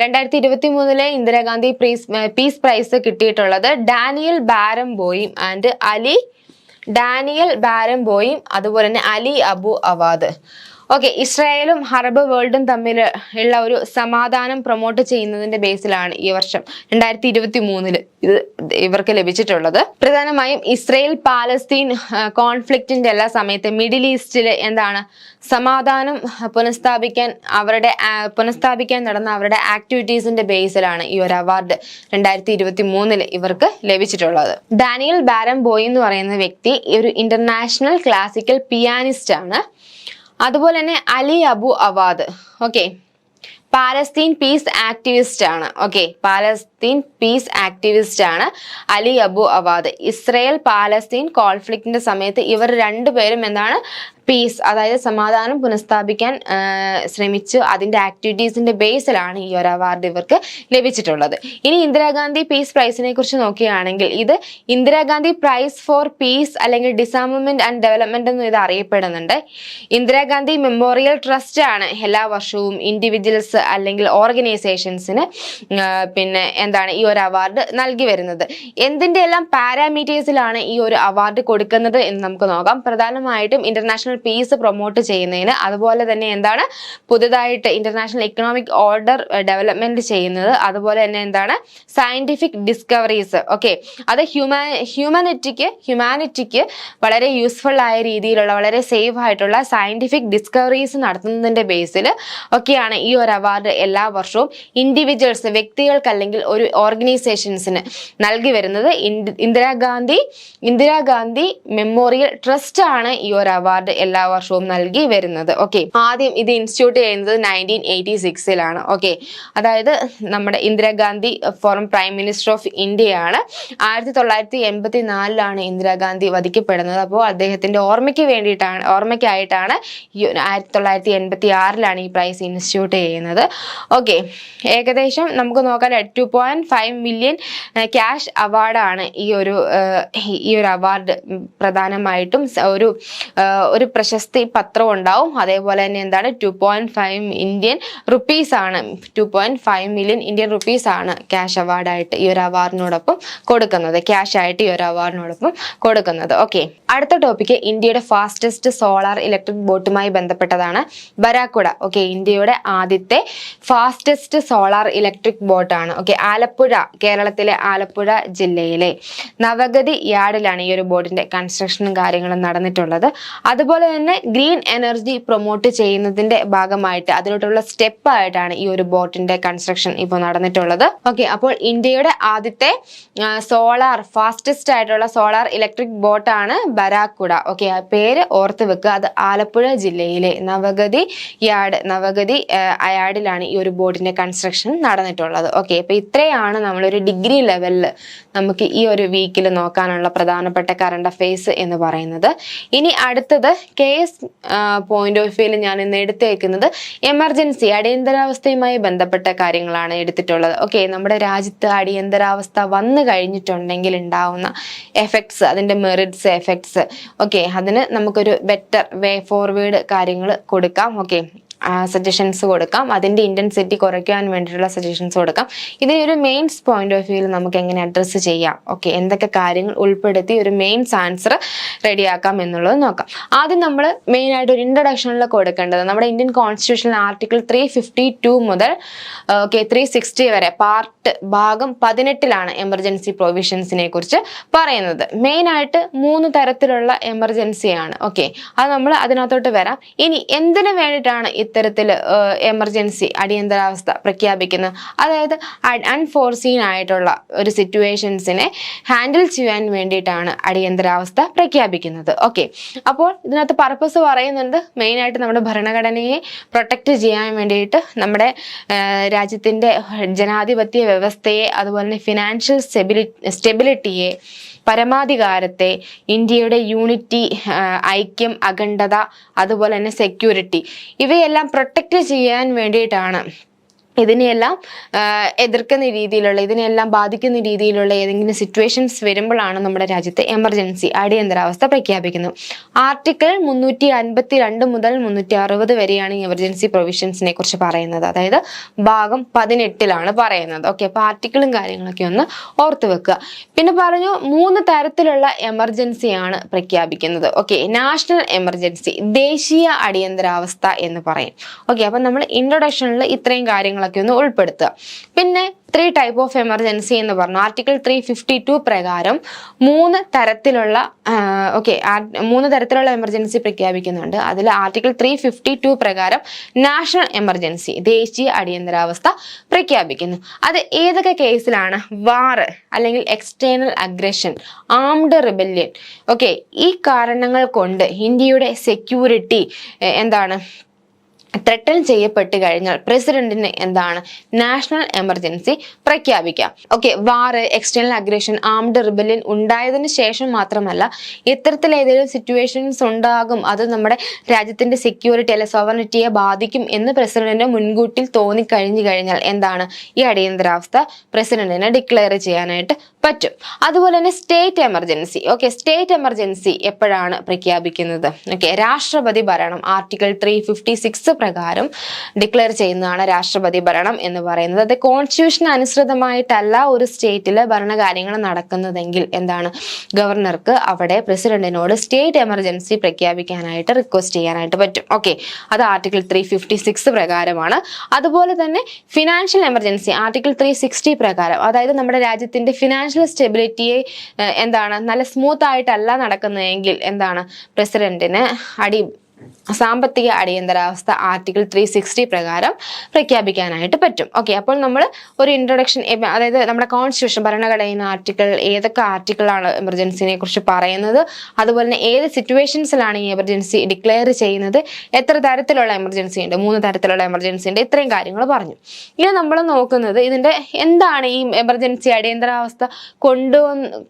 2023 ഇന്ദിരാഗാന്ധി പീസ് പ്രൈസ് കിട്ടിയിട്ടുള്ളത് ഡാനിയൽ ബാരംബോയും അതുപോലെ തന്നെ അലി അബു അവാദ്. ഓക്കെ, ഇസ്രായേലും അറബ് വേൾഡും തമ്മിൽ ഉള്ള ഒരു സമാധാനം പ്രൊമോട്ട് ചെയ്യുന്നതിന്റെ ബേസിലാണ് ഈ വർഷം 2023 ഇത് ഇവർക്ക് ലഭിച്ചിട്ടുള്ളത്. പ്രധാനമായും ഇസ്രായേൽ പാലസ്തീൻ കോൺഫ്ലിക്റ്റിന്റെ എല്ലാ സമയത്ത് മിഡിൽ ഈസ്റ്റിൽ എന്താണ് സമാധാനം പുനഃസ്ഥാപിക്കാൻ നടന്ന അവരുടെ ആക്ടിവിറ്റീസിന്റെ ബേസിലാണ് ഈ ഒരു അവാർഡ് 2023 ഇവർക്ക് ലഭിച്ചിട്ടുള്ളത്. ഡാനിയൽ ബാരംബോയ് എന്ന് പറയുന്ന വ്യക്തി ഒരു ഇന്റർനാഷണൽ ക്ലാസിക്കൽ പിയാനിസ്റ്റ് ആണ്. അതുപോലെ തന്നെ Ali Abu Awad. Okay, Palestine peace activist ആണ്. ഓക്കെ, പാലസ്തീൻ പീസ് ആക്ടിവിസ്റ്റ് ആണ് Ali Abu Awad. Israel Palestine കോൺഫ്ലിക്റ്റിന്റെ സമയത്ത് ഇവർ രണ്ടുപേരും എന്താണ് പീസ്, അതായത് സമാധാനം പുനഃസ്ഥാപിക്കാൻ ശ്രമിച്ചു. അതിന്റെ ആക്ടിവിറ്റീസിന്റെ ബേസിലാണ് ഈ ഒരു അവാർഡ് ഇവർക്ക് ലഭിച്ചിട്ടുള്ളത്. ഇനി ഇന്ദിരാഗാന്ധി പീസ് പ്രൈസിനെ കുറിച്ച് നോക്കുകയാണെങ്കിൽ ഇത് ഇന്ദിരാഗാന്ധി പ്രൈസ് ഫോർ പീസ് അല്ലെങ്കിൽ ഡിസാർമമെന്റ് ആൻഡ് ഡെവലപ്മെന്റ് എന്നും ഇത് അറിയപ്പെടുന്നുണ്ട്. ഇന്ദിരാഗാന്ധി മെമ്മോറിയൽ ട്രസ്റ്റ് ആണ് എല്ലാ വർഷവും ഇൻഡിവിജ്വൽസ് അല്ലെങ്കിൽ ഓർഗനൈസേഷൻസിന് പിന്നെ എന്താണ് ഈ ഒരു അവാർഡ് നൽകി വരുന്നത്. എന്തിന്റെ എല്ലാം പാരാമീറ്റേഴ്സിലാണ് ഈ ഒരു അവാർഡ് കൊടുക്കുന്നത് എന്ന് നമുക്ക് നോക്കാം. പ്രധാനമായിട്ടും ഇന്റർനാഷണൽ പീസ് പ്രൊമോട്ട് ചെയ്യുന്നതിന്, അതുപോലെ തന്നെ എന്താണ് പുതുതായിട്ട് ഇന്റർനാഷണൽ ഇക്കണോമിക് ഓർഡർ ഡെവലപ്മെന്റ് ചെയ്യുന്നത്, അതുപോലെ തന്നെ എന്താണ് സയന്റിഫിക് ഡിസ്കവറീസ്. ഓക്കെ, അത് ഹ്യൂമാനിറ്റിക്ക് വളരെ യൂസ്ഫുൾ ആയ രീതിയിലുള്ള വളരെ സേഫ് ആയിട്ടുള്ള സയന്റിഫിക് ഡിസ്കവറീസ് നടത്തുന്നതിന്റെ ബേസിൽ ഒക്കെയാണ് ഈ ഒരു അവാർഡ് എല്ലാ വർഷവും ഇൻഡിവിജ്വൽസ് വ്യക്തികൾക്ക് അല്ലെങ്കിൽ ഒരു ഓർഗനൈസേഷൻസിന് നൽകി വരുന്നത്. ഇന്ദിരാഗാന്ധി മെമ്മോറിയൽ ട്രസ്റ്റ് ആണ് ഈ ഒരു അവാർഡ് എല്ലാ വർഷവും നൽകി വരുന്നത്. ഓക്കെ, ആദ്യം ഇത് ഇൻസ്റ്റിറ്റ്യൂട്ട് ചെയ്യുന്നത് 1986 ഓക്കെ, അതായത് നമ്മുടെ Indira Gandhi forum prime minister of ഇന്ത്യയാണ്. 1984 ഇന്ദിരാഗാന്ധി വധിക്കപ്പെടുന്നത്. അപ്പോൾ അദ്ദേഹത്തിന്റെ ഓർമ്മയ്ക്കായിട്ടാണ് 1986 ഈ പ്രൈസ് ഇൻസ്റ്റിറ്റ്യൂട്ട് ചെയ്യുന്നത്. ഓക്കെ, ഏകദേശം നമുക്ക് നോക്കാൻ 2.5 മില്യൺ ക്യാഷ് അവാർഡാണ് ഈ ഒരു അവാർഡ്. പ്രധാനമായിട്ടും ഒരു പ്രശസ്തി പത്രം ഉണ്ടാവും. അതേപോലെ തന്നെ എന്താണ് 2.5 ഇന്ത്യൻ റുപ്പീസ് ആണ്, 2.5 മില്യൺ ഇന്ത്യൻ റുപ്പീസ് ആണ് ക്യാഷ് അവാർഡായിട്ട് ഈ ഒരു അവാർഡിനോടൊപ്പം കൊടുക്കുന്നത്, ക്യാഷ് ആയിട്ട് ഈ ഒരു അവാർഡിനോടൊപ്പം കൊടുക്കുന്നത്. ഓക്കെ, അടുത്ത ടോപ്പിക്ക് ഇന്ത്യയുടെ ഫാസ്റ്റസ്റ്റ് സോളാർ ഇലക്ട്രിക് ബോട്ടുമായി ബന്ധപ്പെട്ടതാണ്. ബരാക്കുഡ. ഓക്കെ, ഇന്ത്യയുടെ ആദ്യത്തെ ഫാസ്റ്റസ്റ്റ് സോളാർ ഇലക്ട്രിക് ബോട്ടാണ്. ഓക്കെ, ആലപ്പുഴ, കേരളത്തിലെ ആലപ്പുഴ ജില്ലയിലെ നവഗതി യാർഡിലാണ് ഈ ഒരു ബോട്ടിന്റെ കൺസ്ട്രക്ഷനും കാര്യങ്ങളും നടന്നിട്ടുള്ളത്. അതുപോലെ തന്നെ ഗ്രീൻ എനർജി പ്രൊമോട്ട് ചെയ്യുന്നതിന്റെ ഭാഗമായിട്ട് അതിലോട്ടുള്ള സ്റ്റെപ്പ് ആയിട്ടാണ് ഈ ഒരു ബോട്ടിന്റെ കൺസ്ട്രക്ഷൻ ഇപ്പോൾ നടന്നിട്ടുള്ളത്. ഓക്കെ, അപ്പോൾ ഇന്ത്യയുടെ ആദ്യത്തെ ഫാസ്റ്റസ്റ്റ് ആയിട്ടുള്ള സോളാർ ഇലക്ട്രിക് ബോട്ടാണ് ബരാക്കുഡ. ഓക്കെ, ആ പേര് ഓർത്ത് വെക്കുക. അത് ആലപ്പുഴ ജില്ലയിലെ നവഗതി യാർഡിലാണ് ഈ ഒരു ബോട്ടിന്റെ കൺസ്ട്രക്ഷൻ നടന്നിട്ടുള്ളത്. ഓക്കെ, അപ്പൊ ഇത്രയാണ് നമ്മളൊരു ഡിഗ്രി ലെവലിൽ നമുക്ക് ഈ ഒരു വീക്കിൽ നോക്കാനുള്ള പ്രധാനപ്പെട്ട കറണ്ട് അഫയേഴ്സ് എന്ന് പറയുന്നത്. ഇനി അടുത്തത് KS പോയിന്റ് ഓഫ് വ്യൂവിൽ ഞാൻ ഇന്ന് എടുത്തേക്കുന്നത് എമർജൻസി, അടിയന്തരാവസ്ഥയുമായി ബന്ധപ്പെട്ട കാര്യങ്ങളാണ് എടുത്തിട്ടുള്ളത്. ഓക്കെ, നമ്മുടെ രാജ്യത്ത് അടിയന്തരാവസ്ഥ വന്നു കഴിഞ്ഞിട്ടുണ്ടെങ്കിൽ ഉണ്ടാവുന്ന എഫക്ട്സ്, അതിന്റെ മെറിറ്റ്സ്, എഫക്ട്സ്. ഓക്കെ, അതിന് നമുക്കൊരു ബെറ്റർ വേ ഫോർവേഡ് കാര്യങ്ങൾ കൊടുക്കാം. ഓക്കെ, സജഷൻസ് കൊടുക്കാം, അതിന്റെ ഇന്റൻസിറ്റി കുറയ്ക്കാൻ വേണ്ടിയിട്ടുള്ള സജഷൻസ് കൊടുക്കാം. ഇതിനൊരു മെയിൻസ് പോയിന്റ് ഓഫ് വ്യൂവിൽ നമുക്ക് എങ്ങനെ അഡ്രസ്സ് ചെയ്യാം, ഓക്കെ, എന്തൊക്കെ കാര്യങ്ങൾ ഉൾപ്പെടുത്തി ഒരു മെയിൻസ് ആൻസർ റെഡിയാക്കാം എന്നുള്ളത് നോക്കാം. ആദ്യം നമ്മൾ മെയിൻ ആയിട്ട് ഒരു ഇൻട്രൊഡക്ഷനിൽ കൊടുക്കേണ്ടത് നമ്മുടെ ഇന്ത്യൻ കോൺസ്റ്റിറ്റ്യൂഷണൽ ആർട്ടിക്കിൾ 352 മുതൽ 360 വരെ ഭാഗം 18 എമർജൻസി പ്രൊവിഷൻസിനെ കുറിച്ച് പറയുന്നത്. മെയിൻ ആയിട്ട് 3 തരത്തിലുള്ള എമർജൻസിയാണ്. ഓക്കെ, അത് നമ്മൾ അതിനകത്തോട്ട് വരാം. ഇനി എന്തിനു വേണ്ടിയിട്ടാണ് ഇത്തരത്തിൽ എമർജൻസി അടിയന്തരാവസ്ഥ പ്രഖ്യാപിക്കുന്നത്? അതായത് അൺഫോർസീൻ ആയിട്ടുള്ള ഒരു സിറ്റുവേഷൻസിനെ ഹാൻഡിൽ ചെയ്യാൻ വേണ്ടിയിട്ടാണ് അടിയന്തരാവസ്ഥ പ്രഖ്യാപിക്കുന്നത്. ഓക്കെ, അപ്പോൾ ഇതിനകത്ത് പർപ്പസ് പറയുന്നുണ്ട്. മെയിൻ ആയിട്ട് നമ്മുടെ ഭരണഘടനയെ പ്രൊട്ടക്റ്റ് ചെയ്യാൻ വേണ്ടിയിട്ട്, നമ്മുടെ രാജ്യത്തിന്റെ ജനാധിപത്യ വ്യവസ്ഥയെ, അതുപോലെ തന്നെ ഫിനാൻഷ്യൽ സ്റ്റെബിലിറ്റിയെ, പരമാധികാരത്തെ, ഇന്ത്യയുടെ യൂണിറ്റി, ഐക്യം, അഖണ്ഡത, അതുപോലെ തന്നെ സെക്യൂരിറ്റി, ഇവയെല്ലാം പ്രൊട്ടക്റ്റ് ചെയ്യാൻ വേണ്ടിയിട്ടാണ് ഇതിനെയെല്ലാം എതിർക്കുന്ന രീതിയിലുള്ള, ഇതിനെല്ലാം ബാധിക്കുന്ന രീതിയിലുള്ള ഏതെങ്കിലും സിറ്റുവേഷൻസ് വരുമ്പോഴാണ് നമ്മുടെ രാജ്യത്തെ എമർജൻസി അടിയന്തരാവസ്ഥ പ്രഖ്യാപിക്കുന്നത്. ആർട്ടിക്കിൾ 352 മുതൽ 360 വരെയാണ് എമർജൻസി പ്രൊവിഷൻസിനെ കുറിച്ച് പറയുന്നത്. അതായത് ഭാഗം 18 പറയുന്നത്. ഓക്കെ, അപ്പൊ ആർട്ടിക്കിളും കാര്യങ്ങളൊക്കെ ഒന്ന് ഓർത്ത് വെക്കുക. പിന്നെ പറഞ്ഞു 3 തരത്തിലുള്ള എമർജൻസിയാണ് പ്രഖ്യാപിക്കുന്നത്. ഓക്കെ, നാഷണൽ എമർജൻസി, ദേശീയ അടിയന്തരാവസ്ഥ എന്ന് പറയും. ഓക്കെ, അപ്പൊ നമ്മൾ ഇൻട്രൊഡക്ഷനിൽ ഇത്രയും കാര്യങ്ങൾ ഒന്ന് ഉൾപ്പെടുത്തുക. പിന്നെ 3 ടൈപ്പ് ഓഫ് എമർജൻസി എന്ന് പറഞ്ഞു. ആർട്ടിക്കിൾ 352 പ്രകാരം 3 തരത്തിലുള്ള 3 തരത്തിലുള്ള എമർജൻസി പ്രഖ്യാപിക്കുന്നുണ്ട്. അതിൽ ആർട്ടിക്കിൾ 352 പ്രകാരം നാഷണൽ എമർജൻസി, ദേശീയ അടിയന്തരാവസ്ഥ പ്രഖ്യാപിക്കുന്നു. അത് ഏതൊക്കെ കേസിലാണ്? വാർ അല്ലെങ്കിൽ external aggression, armed rebellion. Okay, ഈ കാരണങ്ങൾ കൊണ്ട് ഇന്ത്യയുടെ സെക്യൂരിറ്റി ത്രെട്ടൻ ചെയ്യപ്പെട്ട് കഴിഞ്ഞാൽ പ്രസിഡന്റിന് എന്താണ് നാഷണൽ എമർജൻസി പ്രഖ്യാപിക്കാം. ഓക്കെ, വാർ, എക്സ്റ്റേണൽ അഗ്രഷൻ, ആംഡ് റിബല്യൻ ഉണ്ടായതിനു ശേഷം മാത്രമല്ല, ഇത്തരത്തിൽ ഏതെങ്കിലും സിറ്റുവേഷൻസ് ഉണ്ടാകും, അത് നമ്മുടെ രാജ്യത്തിന്റെ സെക്യൂരിറ്റി അല്ലെ സോവറിനിറ്റിയെ ബാധിക്കും എന്ന് പ്രസിഡന്റിന് മുൻകൂട്ടി തോന്നിക്കഴിഞ്ഞു കഴിഞ്ഞാൽ എന്താണ് ഈ അടിയന്തരാവസ്ഥ പ്രസിഡന്റിനെ ഡിക്ലെയർ ചെയ്യാനായിട്ട് പറ്റും. അതുപോലെ തന്നെ state emergency. Okay, state emergency എപ്പോഴാണ് പ്രഖ്യാപിക്കുന്നത്? ഓക്കെ, രാഷ്ട്രപതി ഭരണം ആർട്ടിക്കിൾ 356 പ്രകാരം ഡിക്ലെയർ ചെയ്യുന്നതാണ് രാഷ്ട്രപതി ഭരണം എന്ന് പറയുന്നത്. അത് കോൺസ്റ്റിറ്റ്യൂഷൻ അനുസൃതമായിട്ടല്ല ഒരു സ്റ്റേറ്റിലെ ഭരണകാര്യങ്ങൾ നടക്കുന്നതെങ്കിൽ എന്താണ് ഗവർണർക്ക് അവിടെ പ്രസിഡന്റിനോട് സ്റ്റേറ്റ് എമർജൻസി പ്രഖ്യാപിക്കാനായിട്ട് റിക്വസ്റ്റ് ചെയ്യാനായിട്ട് പറ്റും. ഓക്കെ, അത് ആർട്ടിക്കിൾ 356 പ്രകാരമാണ്. അതുപോലെ തന്നെ ഫിനാൻഷ്യൽ എമർജൻസി ആർട്ടിക്കിൾ 360 പ്രകാരം, അതായത് നമ്മുടെ രാജ്യത്തിന്റെ ഫിനാൻഷ്യൽ സ്റ്റെബിലിറ്റിയെ എന്താണ് നല്ല സ്മൂത്ത് ആയിട്ടല്ല നടക്കുന്നതെങ്കിൽ എന്താണ് പ്രസിഡന്റിന് സാമ്പത്തിക അടിയന്തരാവസ്ഥ ആർട്ടിക്കിൾ 360 പ്രകാരം പ്രഖ്യാപിക്കാനായിട്ട് പറ്റും. ഓക്കെ, അപ്പോൾ നമ്മൾ ഒരു ഇൻട്രൊഡക്ഷൻ, അതായത് നമ്മുടെ കോൺസ്റ്റിറ്റ്യൂഷൻ ഭരണഘടന ആർട്ടിക്കിൾ, ഏതൊക്കെ ആർട്ടിക്കിളാണ് എമർജൻസിനെ കുറിച്ച് പറയുന്നത്, അതുപോലെ തന്നെ ഏത് സിറ്റുവേഷൻസിലാണ് ഈ എമർജൻസി ഡിക്ലെയർ ചെയ്യുന്നത്, എത്ര തരത്തിലുള്ള എമർജൻസി ഉണ്ട്, 3 തരത്തിലുള്ള എമർജൻസി ഉണ്ട്, ഇത്രയും കാര്യങ്ങൾ പറഞ്ഞു. ഇനി നമ്മൾ നോക്കുന്നത് ഇതിന്റെ എന്താണ് ഈ എമർജൻസി അടിയന്തരാവസ്ഥ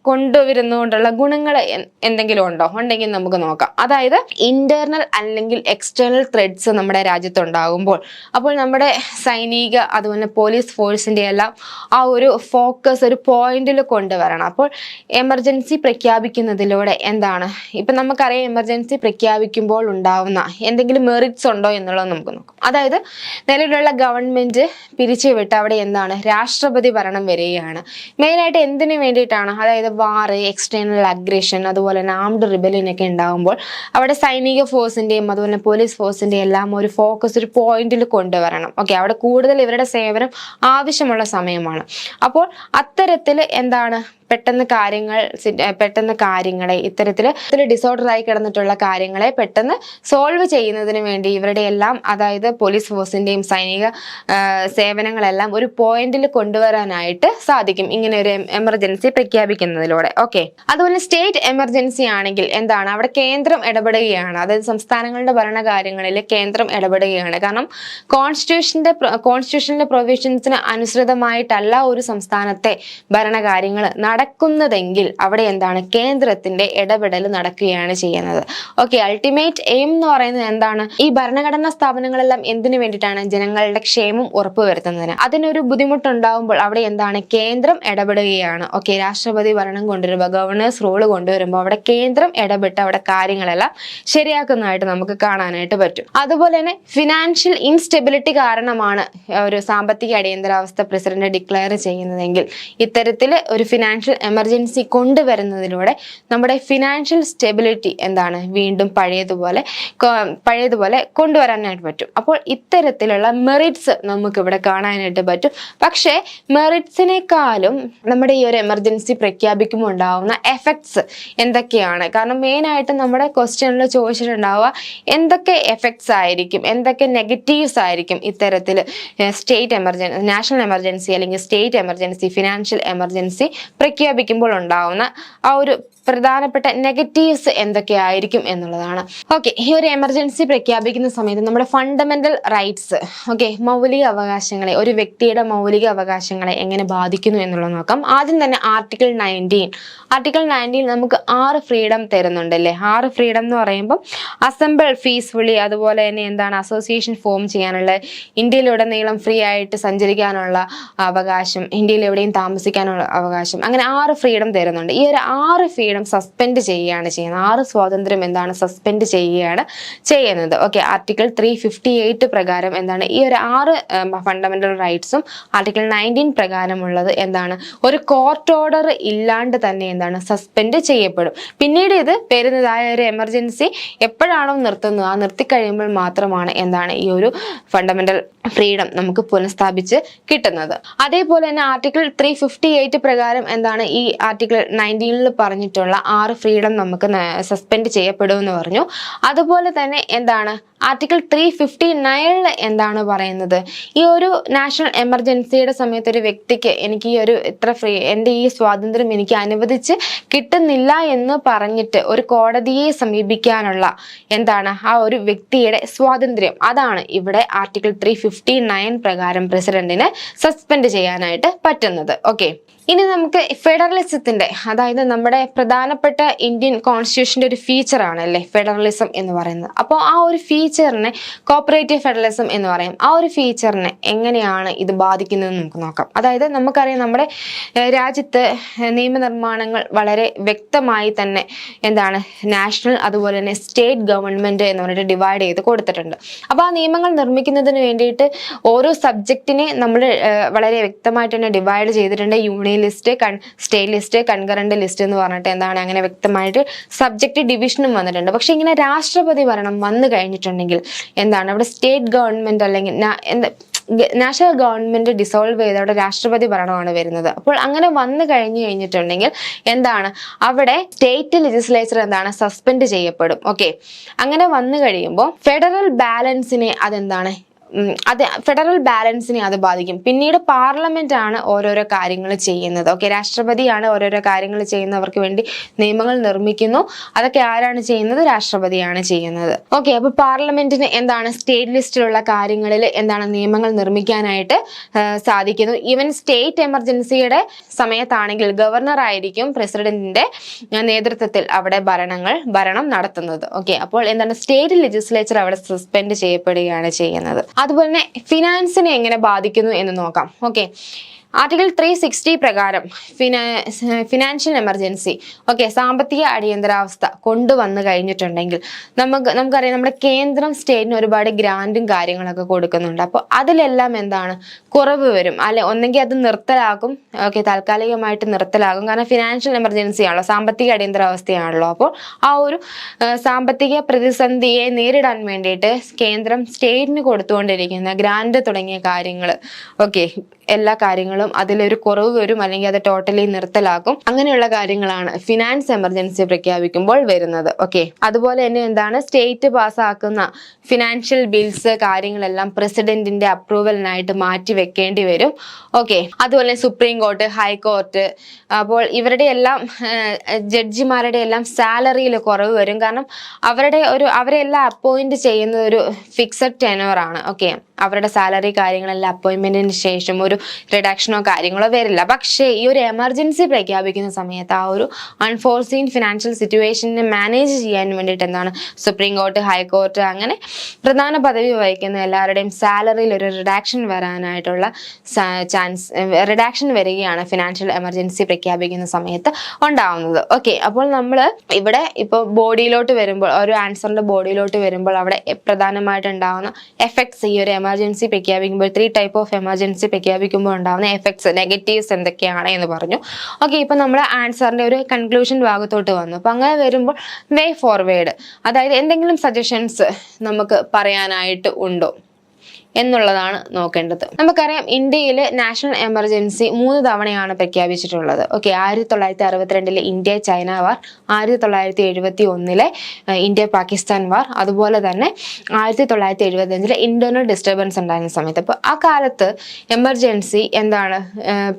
കൊണ്ടുവരുന്നതുകൊണ്ടുള്ള ഗുണങ്ങൾ എന്തെങ്കിലും ഉണ്ടെങ്കിൽ നമുക്ക് നോക്കാം. അതായത് ഇന്റേർണൽ അല്ലെങ്കിൽ എക്സ്റ്റേണൽ ത്രെഡ്സ് നമ്മുടെ രാജ്യത്തുണ്ടാകുമ്പോൾ അപ്പോൾ നമ്മുടെ സൈനിക അതുപോലെ പോലീസ് ഫോഴ്സിന്റെ എല്ലാം ആ ഒരു ഫോക്കസ് ഒരു പോയിന്റിൽ കൊണ്ടുവരണം. അപ്പോൾ എമർജൻസി പ്രഖ്യാപിക്കുന്നതിലൂടെ എന്താണ് ഇപ്പൊ നമുക്കറിയാം എമർജൻസി പ്രഖ്യാപിക്കുമ്പോൾ ഉണ്ടാവുന്ന എന്തെങ്കിലും മെറിറ്റ്സ് ഉണ്ടോ എന്നുള്ളത് നമുക്ക് നോക്കാം. അതായത് നിലവിലുള്ള ഗവൺമെന്റ് പിരിച്ചുവിട്ട് അവിടെ എന്താണ് രാഷ്ട്രപതി ഭരണം വരികയാണ്. മെയിനായിട്ട് എന്തിനു വേണ്ടിയിട്ടാണ്? അതായത് വാർ, എക്സ്റ്റേണൽ അഗ്രഷൻ, അതുപോലെ തന്നെ ആംഡ് റിബലിയൻ ഒക്കെ ഉണ്ടാകുമ്പോൾ അവിടെ സൈനിക ഫോഴ്സിന്റെയും അതുപോലെ പോലീസ് ഫോഴ്സിന്റെ എല്ലാം ഒരു ഫോക്കസ് ഒരു പോയിന്റിൽ കൊണ്ടുവരണം. ഓക്കെ, അവിടെ കൂടുതൽ ഇവരുടെ സേവനം ആവശ്യമുള്ള സമയമാണ്. അപ്പോൾ അത്തരത്തിൽ എന്താണ് പെട്ടെന്ന് കാര്യങ്ങളെ ഇത്തരത്തിൽ ഡിസോർഡർ ആയി കിടന്നിട്ടുള്ള കാര്യങ്ങളെ പെട്ടെന്ന് സോൾവ് ചെയ്യുന്നതിന് വേണ്ടി ഇവരുടെ എല്ലാം, അതായത് പോലീസ് ഫോഴ്സിന്റെയും സൈനിക സേവനങ്ങളെല്ലാം ഒരു പോയിന്റിൽ കൊണ്ടുവരാനായിട്ട് സാധിക്കും ഇങ്ങനെ ഒരു എമർജൻസി പ്രഖ്യാപിക്കുന്നതിലൂടെ. ഓക്കെ, അതുപോലെ സ്റ്റേറ്റ് എമർജൻസി ആണെങ്കിൽ എന്താണ് അവിടെ കേന്ദ്രം ഇടപെടുകയാണ്. അതായത് സംസ്ഥാനങ്ങളുടെ ഭരണകാര്യങ്ങളിൽ കേന്ദ്രം ഇടപെടുകയാണ്. കാരണം കോൺസ്റ്റിറ്റ്യൂഷനിലെ പ്രൊവിഷൻസിന് അനുസൃതമായിട്ടല്ല ഒരു സംസ്ഥാനത്തെ ഭരണകാര്യങ്ങൾ നടക്കുന്നതെങ്കിൽ അവിടെ എന്താണ് കേന്ദ്രത്തിന്റെ ഇടപെടൽ നടക്കുകയാണ് ചെയ്യുന്നത്. ഓക്കെ, അൾട്ടിമേറ്റ് എയിം എന്ന് പറയുന്നത് എന്താണ്? ഈ ഭരണഘടനാ സ്ഥാപനങ്ങളെല്ലാം എന്തിനു വേണ്ടിയിട്ടാണ്? ജനങ്ങളുടെ ക്ഷേമം ഉറപ്പുവരുത്തുന്നതിന്. അതിനൊരു ബുദ്ധിമുട്ടുണ്ടാവുമ്പോൾ അവിടെ എന്താണ് കേന്ദ്രം ഇടപെടുകയാണ്. ഓക്കെ, രാഷ്ട്രപതി ഭരണം കൊണ്ടുവരുമ്പോൾ, ഗവർണേഴ്സ് റൂള് കൊണ്ടുവരുമ്പോൾ അവിടെ കേന്ദ്രം ഇടപെട്ട് അവിടെ കാര്യങ്ങളെല്ലാം ശരിയാക്കുന്നതായിട്ട് നമുക്ക് കാണാനായിട്ട് പറ്റും. അതുപോലെ തന്നെ ഫിനാൻഷ്യൽ ഇൻസ്റ്റെബിലിറ്റി കാരണമാണ് ഒരു സാമ്പത്തിക അടിയന്തരാവസ്ഥ പ്രസിഡന്റ് ഡിക്ലെയർ ചെയ്യുന്നതെങ്കിൽ ഇത്തരത്തിൽ ഒരു ഫിനാൻഷ്യൽ എമർജൻസി കൊണ്ടുവരുന്നതിലൂടെ നമ്മുടെ ഫിനാൻഷ്യൽ സ്റ്റെബിലിറ്റി എന്താണ് വീണ്ടും പഴയതുപോലെ കൊണ്ടുവരാനായിട്ട് പറ്റും. അപ്പോൾ ഇത്തരത്തിലുള്ള മെറിറ്റ്സ് നമുക്ക് ഇവിടെ കാണാനായിട്ട് പറ്റും. പക്ഷേ മെറിറ്റ്സിനേക്കാളും നമ്മുടെ ഈ ഒരു എമർജൻസി പ്രഖ്യാപിക്കുമ്പോൾ ഉണ്ടാവുന്ന എഫക്ട്സ് എന്തൊക്കെയാണ്? കാരണം മെയിൻ ആയിട്ട് നമ്മുടെ ക്വസ്റ്റ്യനിൽ ചോദിച്ചിട്ടുണ്ടാവുക എന്തൊക്കെ എഫക്ട്സ് ആയിരിക്കും, എന്തൊക്കെ നെഗറ്റീവ്സ് ആയിരിക്കും ഇത്തരത്തിൽ സ്റ്റേറ്റ് എമർജൻസി, നാഷണൽ എമർജൻസി അല്ലെങ്കിൽ സ്റ്റേറ്റ് എമർജൻസി, ഫിനാൻഷ്യൽ എമർജൻസി പ്രഖ്യാപിക്കുമ്പോൾ ഉണ്ടാവുന്ന ആ ഒരു പ്രധാനപ്പെട്ട നെഗറ്റീവ്സ് എന്തൊക്കെയായിരിക്കും എന്നുള്ളതാണ്. ഓക്കെ, ഈ ഒരു എമർജൻസി പ്രഖ്യാപിക്കുന്ന സമയത്ത് നമ്മുടെ ഫണ്ടമെന്റൽ റൈറ്റ്സ്, ഓക്കെ, മൗലിക അവകാശങ്ങളെ, ഒരു വ്യക്തിയുടെ മൗലിക അവകാശങ്ങളെ എങ്ങനെ ബാധിക്കുന്നു എന്നുള്ളത് നോക്കാം. ആദ്യം തന്നെ ആർട്ടിക്കിൾ 19 നമുക്ക് 6 ഫ്രീഡം തരുന്നുണ്ട് അല്ലേ. 6 ഫ്രീഡം എന്ന് പറയുമ്പോൾ അസംബിൾ പീസ്ഫുള്ളി, അതുപോലെ തന്നെ എന്താണ് അസോസിയേഷൻ ഫോം ചെയ്യാനുള്ള, ഇന്ത്യയിലുടനീളം ഫ്രീ ആയിട്ട് സഞ്ചരിക്കാനുള്ള അവകാശം, ഇന്ത്യയിൽ എവിടെയും താമസിക്കാനുള്ള അവകാശം, അങ്ങനെ 6 ഫ്രീഡം തരുന്നുണ്ട്. ഈ ഒരു 6 ഫ്രീഡം സസ്പെൻഡ് ചെയ്യുകയാണ് ചെയ്യുന്നത്. 6 സ്വാതന്ത്ര്യം എന്താണ് സസ്പെൻഡ് ചെയ്യുകയാണ് ചെയ്യുന്നത്. ഓക്കെ, ആർട്ടിക്കിൾ 358 പ്രകാരം എന്താണ് ഈ ഒരു 6 ഫണ്ടമെന്റൽ റൈറ്റ്സും ആർട്ടിക്കിൾ 19 പ്രകാരമുള്ളത് എന്താണ് ഒരു കോർട്ട് ഓർഡർ ഇല്ലാണ്ട് തന്നെ എന്താണ് സസ്പെൻഡ് ചെയ്യപ്പെടും. പിന്നീട് ഇത് വരുന്നതായ ഒരു എമർജൻസി എപ്പോഴാണോ നിർത്തുന്നത്, ആ നിർത്തിക്കഴിയുമ്പോൾ മാത്രമാണ് എന്താണ് ഈ ഒരു ഫണ്ടമെന്റൽ ഫ്രീഡം നമുക്ക് പുനഃസ്ഥാപിച്ച് കിട്ടുന്നത്. അതേപോലെ തന്നെ ആർട്ടിക്കിൾ 358 പ്രകാരം എന്താണ് ഈ ആർട്ടിക്കിൾ 19 പറഞ്ഞിട്ടുള്ള 6 ഫ്രീഡം നമുക്ക് സസ്പെൻഡ് ചെയ്യപ്പെടുമെന്ന് പറഞ്ഞു. അതുപോലെ തന്നെ എന്താണ് ആർട്ടിക്കിൾ 359 എന്താണ് പറയുന്നത്? ഈ ഒരു നാഷണൽ എമർജൻസിയുടെ സമയത്ത് ഒരു വ്യക്തിക്ക് എനിക്ക് ഈ ഒരു എൻ്റെ ഈ സ്വാതന്ത്ര്യം എനിക്ക് അനുവദിച്ച് കിട്ടുന്നില്ല എന്ന് പറഞ്ഞിട്ട് ഒരു കോടതിയെ സമീപിക്കാനുള്ള എന്താണ് ആ ഒരു വ്യക്തിയുടെ സ്വാതന്ത്ര്യം, അതാണ് ഇവിടെ ആർട്ടിക്കിൾ 359 പ്രകാരം പ്രസിഡന്റിന് സസ്പെൻഡ് ചെയ്യാനായിട്ട് പറ്റുന്നത്. ഓക്കെ, ഇനി നമുക്ക് ഫെഡറലിസത്തിന്റെ, അതായത് നമ്മുടെ പ്രധാനപ്പെട്ട ഇന്ത്യൻ കോൺസ്റ്റിറ്റ്യൂഷന്റെ ഒരു ഫീച്ചർ ആണല്ലേ ഫെഡറലിസം എന്ന് പറയുന്നത്. അപ്പോൾ ആ ഒരു ഫീച്ചറിനെ കോപ്പറേറ്റീവ് ഫെഡറലിസം എന്ന് പറയും. ആ ഒരു ഫീച്ചറിനെ എങ്ങനെയാണ് ഇത് ബാധിക്കുന്നതെന്ന് നമുക്ക് നോക്കാം. അതായത് നമുക്കറിയാം നമ്മുടെ രാജ്യത്ത് നിയമനിർമ്മാണങ്ങൾ വളരെ വ്യക്തമായി തന്നെ എന്താണ് നാഷണൽ അതുപോലെ തന്നെ സ്റ്റേറ്റ് ഗവൺമെന്റ് എന്ന് പറഞ്ഞിട്ട് ഡിവൈഡ് ചെയ്ത് കൊടുത്തിട്ടുണ്ട്. അപ്പോൾ ആ നിയമങ്ങൾ നിർമ്മിക്കുന്നതിന് വേണ്ടിയിട്ട് ഓരോ സബ്ജക്റ്റിനെ നമ്മൾ വളരെ വ്യക്തമായിട്ട് തന്നെ ഡിവൈഡ് ചെയ്തിട്ടുണ്ട്. Union list, state list, concurrent list എന്ന് പറഞ്ഞിട്ട് എന്താണ് അങ്ങനെ വ്യക്തമായിട്ട് സബ്ജക്ട് ഡിവിഷനും വന്നിട്ടുണ്ട്. പക്ഷെ ഇങ്ങനെ രാഷ്ട്രപതി ഭരണം വന്നു കഴിഞ്ഞിട്ടുണ്ടെങ്കിൽ എന്താണ് അവിടെ സ്റ്റേറ്റ് ഗവൺമെന്റ് അല്ലെങ്കിൽ നാഷണൽ ഗവൺമെന്റ് ഡിസോൾവ് ചെയ്ത് അവിടെ രാഷ്ട്രപതി ഭരണമാണ് വരുന്നത്. അപ്പോൾ അങ്ങനെ വന്നു കഴിഞ്ഞിട്ടുണ്ടെങ്കിൽ എന്താണ് അവിടെ സ്റ്റേറ്റ് ലെജിസ്ലേച്ചർ എന്താണ് സസ്പെൻഡ് ചെയ്യപ്പെടും. ഓക്കെ, അങ്ങനെ വന്നു കഴിയുമ്പോൾ ഫെഡറൽ ബാലൻസിനെ അതെന്താണ് ഫെഡറൽ ബാലൻസിനെ അത് ബാധിക്കും. പിന്നീട് പാർലമെന്റ് ആണ് ഓരോരോ കാര്യങ്ങൾ ചെയ്യുന്നത്. ഓക്കെ, രാഷ്ട്രപതിയാണ് ഓരോരോ കാര്യങ്ങൾ ചെയ്യുന്നവർക്ക് വേണ്ടി നിയമങ്ങൾ നിർമ്മിക്കുന്നു. അതൊക്കെ ആരാണ് ചെയ്യുന്നത്? രാഷ്ട്രപതിയാണ് ചെയ്യുന്നത്. ഓക്കെ, അപ്പൊ പാർലമെന്റിന് എന്താണ് സ്റ്റേറ്റ് ലിസ്റ്റിലുള്ള കാര്യങ്ങളിൽ എന്താണ് നിയമങ്ങൾ നിർമ്മിക്കാനായിട്ട് സാധിക്കുന്നു. ഈവൻ സ്റ്റേറ്റ് എമർജൻസിയുടെ സമയത്താണെങ്കിൽ ഗവർണർ ആയിരിക്കും പ്രസിഡന്റിന്റെ നേതൃത്വത്തിൽ അവിടെ ഭരണം നടത്തുന്നത്. ഓക്കെ, അപ്പോൾ എന്താണ് സ്റ്റേറ്റ് ലെജിസ്ലേച്ചർ അവിടെ സസ്പെൻഡ് ചെയ്യപ്പെടുകയാണ് ചെയ്യുന്നത്. അതുപോലെ തന്നെ ഫിനാൻസിനെ എങ്ങനെ ബാധിക്കുന്നു എന്ന് നോക്കാം. ഓക്കെ, ആർട്ടിക്കിൾ 360 പ്രകാരം ഫിനാൻഷ്യൽ എമർജൻസി, ഓക്കെ, സാമ്പത്തിക അടിയന്തരാവസ്ഥ കൊണ്ടുവന്നു കഴിഞ്ഞിട്ടുണ്ടെങ്കിൽ നമുക്കറിയാം നമ്മുടെ കേന്ദ്രം സ്റ്റേറ്റിന് ഒരുപാട് ഗ്രാൻഡും കാര്യങ്ങളൊക്കെ കൊടുക്കുന്നുണ്ട്. അപ്പോൾ അതിലെല്ലാം എന്താണ് കുറവ് വരും, അല്ലെ ഒന്നെങ്കിൽ അത് നിർത്തലാകും. ഓക്കെ, താൽക്കാലികമായിട്ട് നിർത്തലാകും. കാരണം ഫിനാൻഷ്യൽ എമർജൻസി ആണല്ലോ, സാമ്പത്തിക അടിയന്തരാവസ്ഥയാണല്ലോ. അപ്പോൾ ആ ഒരു സാമ്പത്തിക പ്രതിസന്ധിയെ നേരിടാൻ വേണ്ടിയിട്ട് കേന്ദ്രം സ്റ്റേറ്റിന് കൊടുത്തുകൊണ്ടിരിക്കുന്ന ഗ്രാൻഡ് തുടങ്ങിയ കാര്യങ്ങൾ, ഓക്കെ, എല്ലാ കാര്യങ്ങളും അതിലൊരു കുറവ് വരും, അല്ലെങ്കിൽ അത് ടോട്ടലി നിർത്തലാക്കും. അങ്ങനെയുള്ള കാര്യങ്ങളാണ് ഫിനാൻസ് എമർജൻസി പ്രഖ്യാപിക്കുമ്പോൾ വരുന്നത്. ഓക്കെ, അതുപോലെ തന്നെ എന്താണ് സ്റ്റേറ്റ് പാസ്സാക്കുന്ന ഫിനാൻഷ്യൽ ബിൽസ് കാര്യങ്ങളെല്ലാം പ്രസിഡന്റിന്റെ അപ്രൂവലിനായിട്ട് മാറ്റി വെക്കേണ്ടി വരും. ഓക്കെ, അതുപോലെ സുപ്രീം കോർട്ട്, ഹൈക്കോർട്ട്, അപ്പോൾ ഇവരുടെ എല്ലാം ജഡ്ജിമാരുടെ എല്ലാം സാലറിയിൽ കുറവ് വരും. കാരണം അവരെ എല്ലാം അപ്പോയിന്റ് ചെയ്യുന്നത് ഒരു ഫിക്സഡ് ടെനർ ആണ്. ഓക്കെ, അവരുടെ സാലറി കാര്യങ്ങളെല്ലാം അപ്പോയിന്റ്മെന്റിന് ശേഷം ഒരു റിഡക്ഷനോ കാര്യങ്ങളോ വരില്ല. പക്ഷേ ഈ ഒരു എമർജൻസി പ്രഖ്യാപിക്കുന്ന സമയത്ത് ആ ഒരു അൺഫോർസീൻ ഫിനാൻഷ്യൽ സിറ്റുവേഷനെ മാനേജ് ചെയ്യാൻ വേണ്ടിയിട്ട് എന്താണ് സുപ്രീം കോർട്ട്, ഹൈക്കോർട്ട് അങ്ങനെ പ്രധാന പദവി വഹിക്കുന്ന എല്ലാവരുടെയും സാലറിയിൽ ഒരു റിഡക്ഷൻ വരാനായിട്ടുള്ള റിഡക്ഷൻ വരികയാണ് ഫിനാൻഷ്യൽ എമർജൻസി പ്രഖ്യാപിക്കുന്ന സമയത്ത് ഉണ്ടാവുന്നത്. ഓക്കെ, അപ്പോൾ നമ്മൾ ഇവിടെ ഇപ്പോൾ ബോഡിയിലോട്ട് വരുമ്പോൾ, ഒരു ആൻസറിന്റെ ബോഡിയിലോട്ട് വരുമ്പോൾ അവിടെ പ്രധാനമായിട്ട് ഉണ്ടാവുന്ന എഫക്ട്സ്, ഈ ഒരു എമർജൻസി പ്രഖ്യാപിക്കുമ്പോൾ 3 ടൈപ്പ് ഓഫ് എമർജൻസി പ്രഖ്യാപിക്കുമ്പോൾ ഉണ്ടാവുന്ന എഫക്ട്സ്, നെഗറ്റീവ്സ് എന്തൊക്കെയാണ് എന്ന് പറഞ്ഞു. ഓക്കെ, ഇപ്പൊ നമ്മൾ ആൻസറിന്റെ ഒരു കൺക്ലൂഷൻ ഭാഗത്തോട്ട് വന്നു. അപ്പൊ അങ്ങനെ വരുമ്പോൾ വേ ഫോർവേഡ്, അതായത് എന്തെങ്കിലും സജഷൻസ് നമുക്ക് പറയാനായിട്ട് ഉണ്ടോ എന്നുള്ളതാണ് നോക്കേണ്ടത്. നമുക്കറിയാം ഇന്ത്യയിൽ നാഷണൽ എമർജൻസി 3 തവണയാണ് പ്രഖ്യാപിച്ചിട്ടുള്ളത്. Okay, 1962 India China war, 1971 India Pakistan war, അതുപോലെ തന്നെ 1975 ഇന്റർണൽ ഡിസ്റ്റർബൻസ് ഉണ്ടായിരുന്ന സമയത്ത്. അപ്പോൾ ആ കാലത്ത് എമർജൻസി എന്താണ്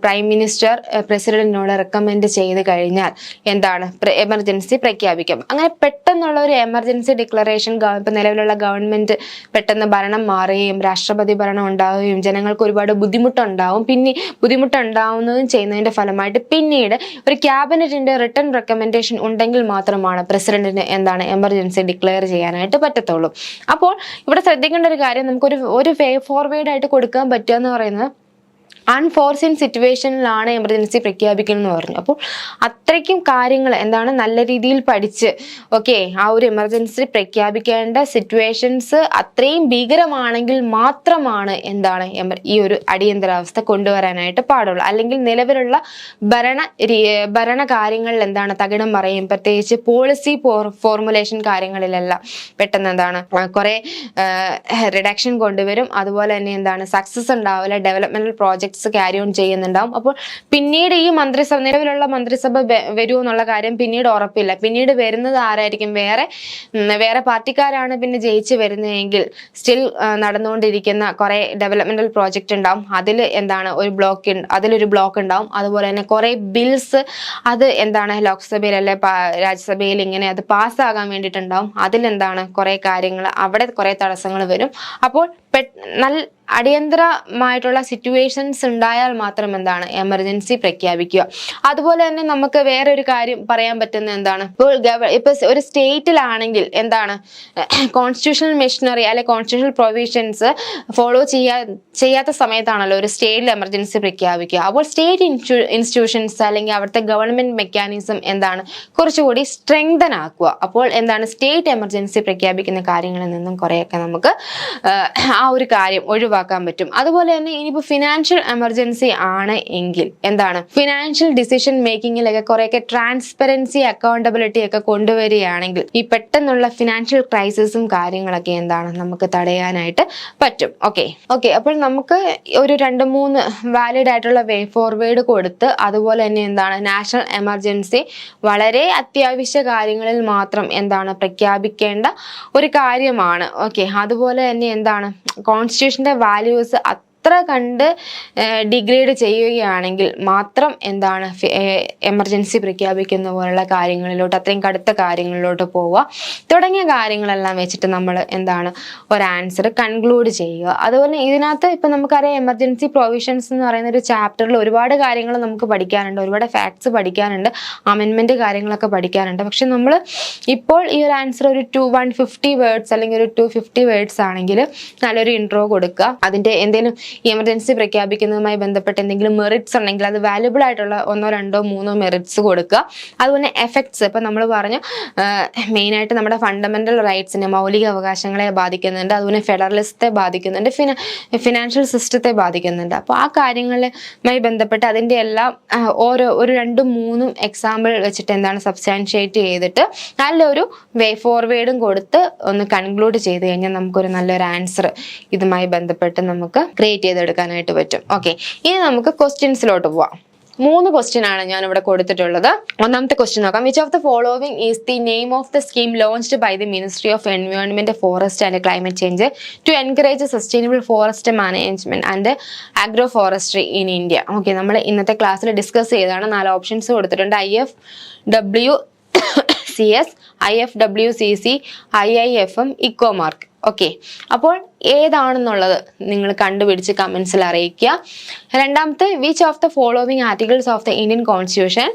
പ്രൈം മിനിസ്റ്റർ പ്രസിഡന്റിനോട് റെക്കമെൻഡ് ചെയ്ത് കഴിഞ്ഞാൽ എന്താണ് എമർജൻസി പ്രഖ്യാപിക്കും. അങ്ങനെ പെട്ടെന്നുള്ള ഒരു എമർജൻസി ഡിക്ലറേഷൻ ഇപ്പൊ നിലവിലുള്ള ഗവൺമെന്റ് പെട്ടെന്ന് ഭരണം മാറുകയും രാഷ്ട്രപതി ഭരണം ഉണ്ടാവുകയും ജനങ്ങൾക്ക് ഒരുപാട് ബുദ്ധിമുട്ടുണ്ടാവുന്നതും ചെയ്യുന്നതിന്റെ ഫലമായിട്ട് പിന്നീട് ഒരു ക്യാബിനറ്റിന്റെ റിട്ടൺ റെക്കമെൻഡേഷൻ ഉണ്ടെങ്കിൽ മാത്രമാണ് പ്രസിഡന്റിന് എന്താണ് എമർജൻസി ഡിക്ലെയർ ചെയ്യാനായിട്ട് പറ്റത്തുള്ളൂ. അപ്പോൾ ഇവിടെ ശ്രദ്ധിക്കേണ്ട ഒരു കാര്യം, നമുക്കൊരു വേ ഫോർവേഡ് ആയിട്ട് കൊടുക്കാൻ പറ്റുക എന്ന് പറയുന്നത് അൺഫോർസീൻ സിറ്റുവേഷനിലാണ് എമർജൻസി പ്രഖ്യാപിക്കുന്നത് പറഞ്ഞു. അപ്പോൾ അത്രയ്ക്കും കാര്യങ്ങൾ എന്താണ് നല്ല രീതിയിൽ പഠിച്ച് ഓക്കെ ആ ഒരു എമർജൻസി പ്രഖ്യാപിക്കേണ്ട സിറ്റുവേഷൻസ് അത്രയും ഭീകരമാണെങ്കിൽ മാത്രമാണ് എന്താണ് ഈ ഒരു അടിയന്തരാവസ്ഥ കൊണ്ടുവരാനായിട്ട് പാടുള്ളൂ. അല്ലെങ്കിൽ നിലവിലുള്ള ഭരണ കാര്യങ്ങളിൽ എന്താണ് തകിടം മറിയും. പ്രത്യേകിച്ച് പോളിസി ഫോർമുലേഷൻ കാര്യങ്ങളിലെല്ലാം പെട്ടെന്ന് എന്താണ് കുറെ റിഡക്ഷൻ കൊണ്ടുവരും. അതുപോലെ തന്നെ എന്താണ് സക്സസ് ഉണ്ടാവില്ല, developmental projects projects carry on ചെയ്യുന്നുണ്ടാവും. അപ്പോൾ പിന്നീട് ഈ മന്ത്രിസഭ, നിലവിലുള്ള മന്ത്രിസഭ വരുമോ എന്നുള്ള കാര്യം പിന്നീട് ഉറപ്പില്ല. പിന്നീട് വരുന്നത് ആരായിരിക്കും, വേറെ പാർട്ടിക്കാരാണ് പിന്നെ ജയിച്ച് വരുന്നതെങ്കിൽ സ്റ്റിൽ നടന്നുകൊണ്ടിരിക്കുന്ന കുറെ ഡെവലപ്മെന്റൽ പ്രോജക്റ്റ് ഉണ്ടാവും. അതിലൊരു ബ്ലോക്ക് ഉണ്ടാവും. അതുപോലെ തന്നെ കുറെ ബിൽസ് അത് ലോക്സഭയിൽ അല്ലെ രാജ്യസഭയിൽ ഇങ്ങനെ അത് പാസ്സാകാൻ വേണ്ടിയിട്ടുണ്ടാവും. അതിലെന്താണ് കുറെ കാര്യങ്ങൾ, അവിടെ കുറെ തടസ്സങ്ങൾ വരും. അപ്പോൾ നല്ല അടിയന്തരമായിട്ടുള്ള സിറ്റുവേഷൻസ് ഉണ്ടായാൽ മാത്രം എമർജൻസി പ്രഖ്യാപിക്കുക. അതുപോലെ തന്നെ നമുക്ക് വേറൊരു കാര്യം പറയാൻ പറ്റുന്ന ഇപ്പൊ ഒരു സ്റ്റേറ്റിലാണെങ്കിൽ കോൺസ്റ്റിറ്റ്യൂഷണൽ മെഷീനറി അല്ലെ കോൺസ്റ്റിറ്റ്യൂഷണൽ പ്രൊവിഷൻസ് ഫോളോ ചെയ്യാത്ത സമയത്താണല്ലോ ഒരു സ്റ്റേറ്റിൽ എമർജൻസി പ്രഖ്യാപിക്കുക. അപ്പോൾ സ്റ്റേറ്റ് ഇൻസ്റ്റിറ്റ്യൂഷൻസ് അല്ലെങ്കിൽ അവിടുത്തെ ഗവൺമെന്റ് മെക്കാനിസം കുറച്ചുകൂടി സ്ട്രെങ്തൻ ആക്കുക. അപ്പോൾ സ്റ്റേറ്റ് എമർജൻസി പ്രഖ്യാപിക്കുന്ന കാര്യങ്ങളിൽ നിന്നും കുറെയൊക്കെ നമുക്ക് ആ ഒരു കാര്യം ഒഴിവാക്കാൻ പറ്റും. അതുപോലെ തന്നെ ഇനിയിപ്പോ ഫിനാൻഷ്യൽ എമർജൻസി ആണ് എങ്കിൽ ഫിനാൻഷ്യൽ ഡിസിഷൻ മേക്കിങ്ങിലൊക്കെ കുറെയൊക്കെ ട്രാൻസ്പെറൻസി, അക്കൗണ്ടബിലിറ്റി ഒക്കെ കൊണ്ടുവരികയാണെങ്കിൽ ഈ പെട്ടെന്നുള്ള ഫിനാൻഷ്യൽ ക്രൈസിസും കാര്യങ്ങളൊക്കെ നമുക്ക് തടയാനായിട്ട് പറ്റും. ഓക്കെ അപ്പോൾ നമുക്ക് ഒരു 2-3 വാലിഡ് ആയിട്ടുള്ള വേ ഫോർവേഡ് കൊടുത്ത്, അതുപോലെ തന്നെ നാഷണൽ എമർജൻസി വളരെ അത്യാവശ്യ കാര്യങ്ങളിൽ മാത്രം പ്രഖ്യാപിക്കേണ്ട ഒരു കാര്യമാണ്. അതുപോലെ തന്നെ കോൺസ്റ്റിറ്റ്യൂഷന്റെ വാല്യൂസ് അത്ര കണ്ട് ഡിഗ്രേഡ് ചെയ്യുകയാണെങ്കിൽ മാത്രം എമർജൻസി പ്രഖ്യാപിക്കുന്ന പോലുള്ള കാര്യങ്ങളിലോട്ട്, അത്രയും കടുത്ത കാര്യങ്ങളിലോട്ട് പോവുക തുടങ്ങിയ കാര്യങ്ങളെല്ലാം വെച്ചിട്ട് നമ്മൾ ഒരു ആൻസർ കൺക്ലൂഡ് ചെയ്യുക. അതുപോലെ ഇതിനകത്ത് ഇപ്പൊ നമുക്കറിയാം എമർജൻസി പ്രൊവിഷൻസ് എന്ന് പറയുന്ന ഒരു ചാപ്റ്ററിൽ ഒരുപാട് കാര്യങ്ങൾ നമുക്ക് പഠിക്കാനുണ്ട്, ഒരുപാട് ഫാക്ട്സ് പഠിക്കാനുണ്ട്, അമെൻമെന്റ് കാര്യങ്ങളൊക്കെ പഠിക്കാനുണ്ട്. പക്ഷെ നമ്മൾ ഇപ്പോൾ ഈ ഒരു ആൻസർ ഒരു 150 വേർഡ്സ് അല്ലെങ്കിൽ ഒരു 250 വേർഡ്സ് ആണെങ്കിൽ നല്ലൊരു ഇൻട്രോ കൊടുക്കുക. അതിന്റെ എന്തെങ്കിലും ഈ എമർജൻസി പ്രഖ്യാപിക്കുന്നതുമായി ബന്ധപ്പെട്ട് എന്തെങ്കിലും മെറിറ്റ്സ് ഉണ്ടെങ്കിൽ അത് വാല്യുബിൾ ആയിട്ടുള്ള 1, 2, 3 മെറിറ്റ്സ് കൊടുക്കുക. അതുപോലെ എഫക്ട്സ്, ഇപ്പൊ നമ്മൾ പറഞ്ഞു മെയിനായിട്ട് നമ്മുടെ ഫണ്ടമെന്റൽ റൈറ്റ്സിനെ, മൗലിക അവകാശങ്ങളെ ബാധിക്കുന്നുണ്ട്, അതുപോലെ ഫെഡറലിസത്തെ ബാധിക്കുന്നുണ്ട്, ഫിനാൻഷ്യൽ സിസ്റ്റത്തെ ബാധിക്കുന്നുണ്ട്. അപ്പോൾ ആ കാര്യങ്ങളുമായി ബന്ധപ്പെട്ട് അതിന്റെ എല്ലാം ഒരു 2-3 എക്സാമ്പിൾ വെച്ചിട്ട് സബ്സ്റ്റാൻഷിയേറ്റ് ചെയ്തിട്ട് നല്ലൊരു വേ ഫോർവേഡും കൊടുത്ത് ഒന്ന് കൺക്ലൂഡ് ചെയ്ത് കഴിഞ്ഞാൽ നമുക്കൊരു നല്ലൊരു ആൻസർ ഇതുമായി ബന്ധപ്പെട്ട് നമുക്ക് ക്രിയേറ്റ് ചെയ്തെടുക്കാനായിട്ട് പറ്റും. ഇനി നമുക്ക് ക്വസ്റ്റ്യൻസിലോട്ട് പോവാം. 3 ക്വസ്റ്റ്യൻ ആണ് ഞാൻ ഇവിടെ കൊടുത്തിട്ടുള്ളത്. ഒന്നാമത്തെ ക്വസ്റ്റ്യൻ നോക്കാം. Which of the following is the name of the scheme launched by the ministry of environment, forest and climate change to encourage sustainable forest management and agroforestry in India? നമ്മൾ ഇന്നത്തെ ക്ലാസ്സിൽ discuss ചെയ്തതാണ്. 4 options കൊടുത്തിട്ടുണ്ട്. IFWCS, IFWCC, IIFM, ഇക്കോമാർക്ക്. അപ്പോൾ ഏതാണെന്നുള്ളത് നിങ്ങൾ കണ്ടുപിടിച്ച് കമന്റ്സിൽ അറിയിക്കുക. രണ്ടാമത്തെ, which of the following articles of the Indian constitution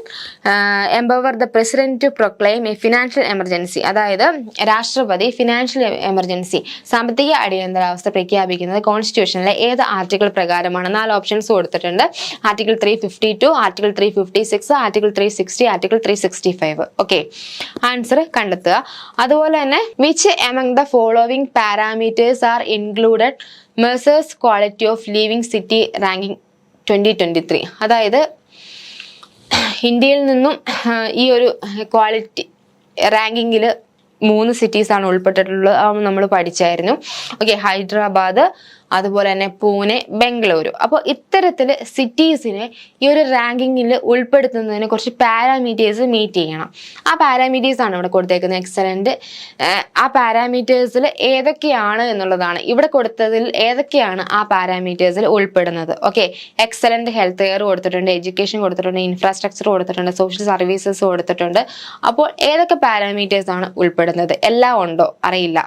empower the president to proclaim a financial emergency? അതായത് രാഷ്ട്രപതി ഫിനാൻഷ്യൽ എമർജൻസി, സാമ്പത്തിക അടിയന്തരാവസ്ഥ പ്രഖ്യാപിക്കുന്നത് കോൺസ്റ്റിറ്റ്യൂഷനിലെ ഏത് ആർട്ടിക്കിൾ പ്രകാരമാണ്? 4 ഓപ്ഷൻസ് കൊടുത്തിട്ടുണ്ട്. Article 352, article 356, article 360, article 365. Answer കണ്ടെത്തുക. അതുപോലെ തന്നെ which among the following parameters are included Mercer's quality of living city ranking 2023? അതായത് ഇന്ത്യയിൽ നിന്നും ഈ ഒരു ക്വാളിറ്റി റാങ്കിങ്ങിൽ 3 സിറ്റീസ് ആണ് ഉൾപ്പെട്ടിട്ടുള്ളത്. അത് നമ്മൾ പഠിച്ചായിരുന്നു. ഹൈദരാബാദ്, അതുപോലെ തന്നെ പൂനെ, ബംഗളൂരു. അപ്പോൾ ഇത്തരത്തില് സിറ്റീസിനെ ഈ ഒരു റാങ്കിങ്ങിൽ ഉൾപ്പെടുത്തുന്നതിന് കുറച്ച് പാരാമീറ്റേഴ്സ് മീറ്റ് ചെയ്യണം. ആ പാരാമീറ്റേഴ്സ് ആണ് ഇവിടെ കൊടുത്തേക്കുന്നത്. എക്സലന്റ്. ആ പാരാമീറ്റേഴ്സിൽ ഏതൊക്കെയാണ് എന്നുള്ളതാണ് ഇവിടെ കൊടുത്തതിൽ ഏതൊക്കെയാണ് ആ പാരാമീറ്റേഴ്സിൽ ഉൾപ്പെടുന്നത്. എക്സലന്റ് ഹെൽത്ത് കെയർ കൊടുത്തിട്ടുണ്ട്, എഡ്യൂക്കേഷൻ കൊടുത്തിട്ടുണ്ട്, ഇൻഫ്രാസ്ട്രക്ചർ കൊടുത്തിട്ടുണ്ട്, സോഷ്യൽ സർവീസസ് കൊടുത്തിട്ടുണ്ട്. അപ്പോൾ ഏതൊക്കെ പാരാമീറ്റേഴ്സ് ആണ് ഉൾപ്പെടുന്നത്? എല്ലാം ഉണ്ടോ അറിയില്ല.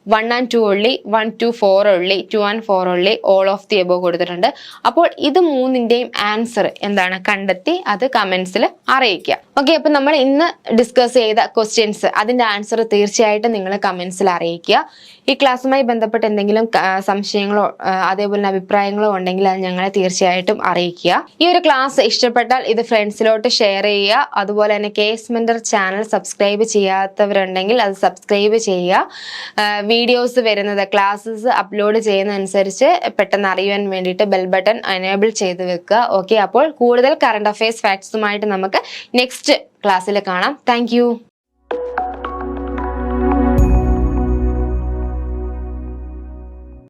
1 and 2 only, 1, 2, 4 only, 2 and 4 only, all of the above കൊടുത്തിട്ടുണ്ട്. അപ്പോൾ ഇത് 3ന്റെയും ആൻസർ കണ്ടെത്തി അത് കമന്റ്സിൽ അറിയിക്കുക. അപ്പോൾ നമ്മൾ ഇന്ന് ഡിസ്കസ് ചെയ്ത ക്വസ്റ്റ്യൻസ് അതിന്റെ ആൻസർ തീർച്ചയായിട്ടും നിങ്ങൾ കമന്റ്സിൽ അറിയിക്കുക. ഈ ക്ലാസ്സുമായി ബന്ധപ്പെട്ട് എന്തെങ്കിലും സംശയങ്ങളോ അതേപോലെ അഭിപ്രായങ്ങളോ ഉണ്ടെങ്കിൽ അത് ഞങ്ങളെ തീർച്ചയായിട്ടും അറിയിക്കുക. ഈ ഒരു ക്ലാസ് ഇഷ്ടപ്പെട്ടാൽ ഇത് ഫ്രണ്ട്സിലോട്ട് ഷെയർ ചെയ്യുക. അതുപോലെ തന്നെ KS Mentor ചാനൽ സബ്സ്ക്രൈബ് ചെയ്യാത്തവരുണ്ടെങ്കിൽ അത് സബ്സ്ക്രൈബ് ചെയ്യുക. വീഡിയോസ് വരുന്നത്, ക്ലാസ്സസ് അപ്ലോഡ് ചെയ്യുന്നതനുസരിച്ച് പെട്ടെന്ന് അറിയാൻ വേണ്ടിയിട്ട് ബെൽ ബട്ടൺ എനേബിൾ ചെയ്ത് വെക്കുക. അപ്പോൾ കൂടുതൽ കറണ്ട് അഫയേഴ്സ് ഫാക്ട്സുമായിട്ട് നമുക്ക് നെക്സ്റ്റ് ക്ലാസ്സിൽ കാണാം. താങ്ക്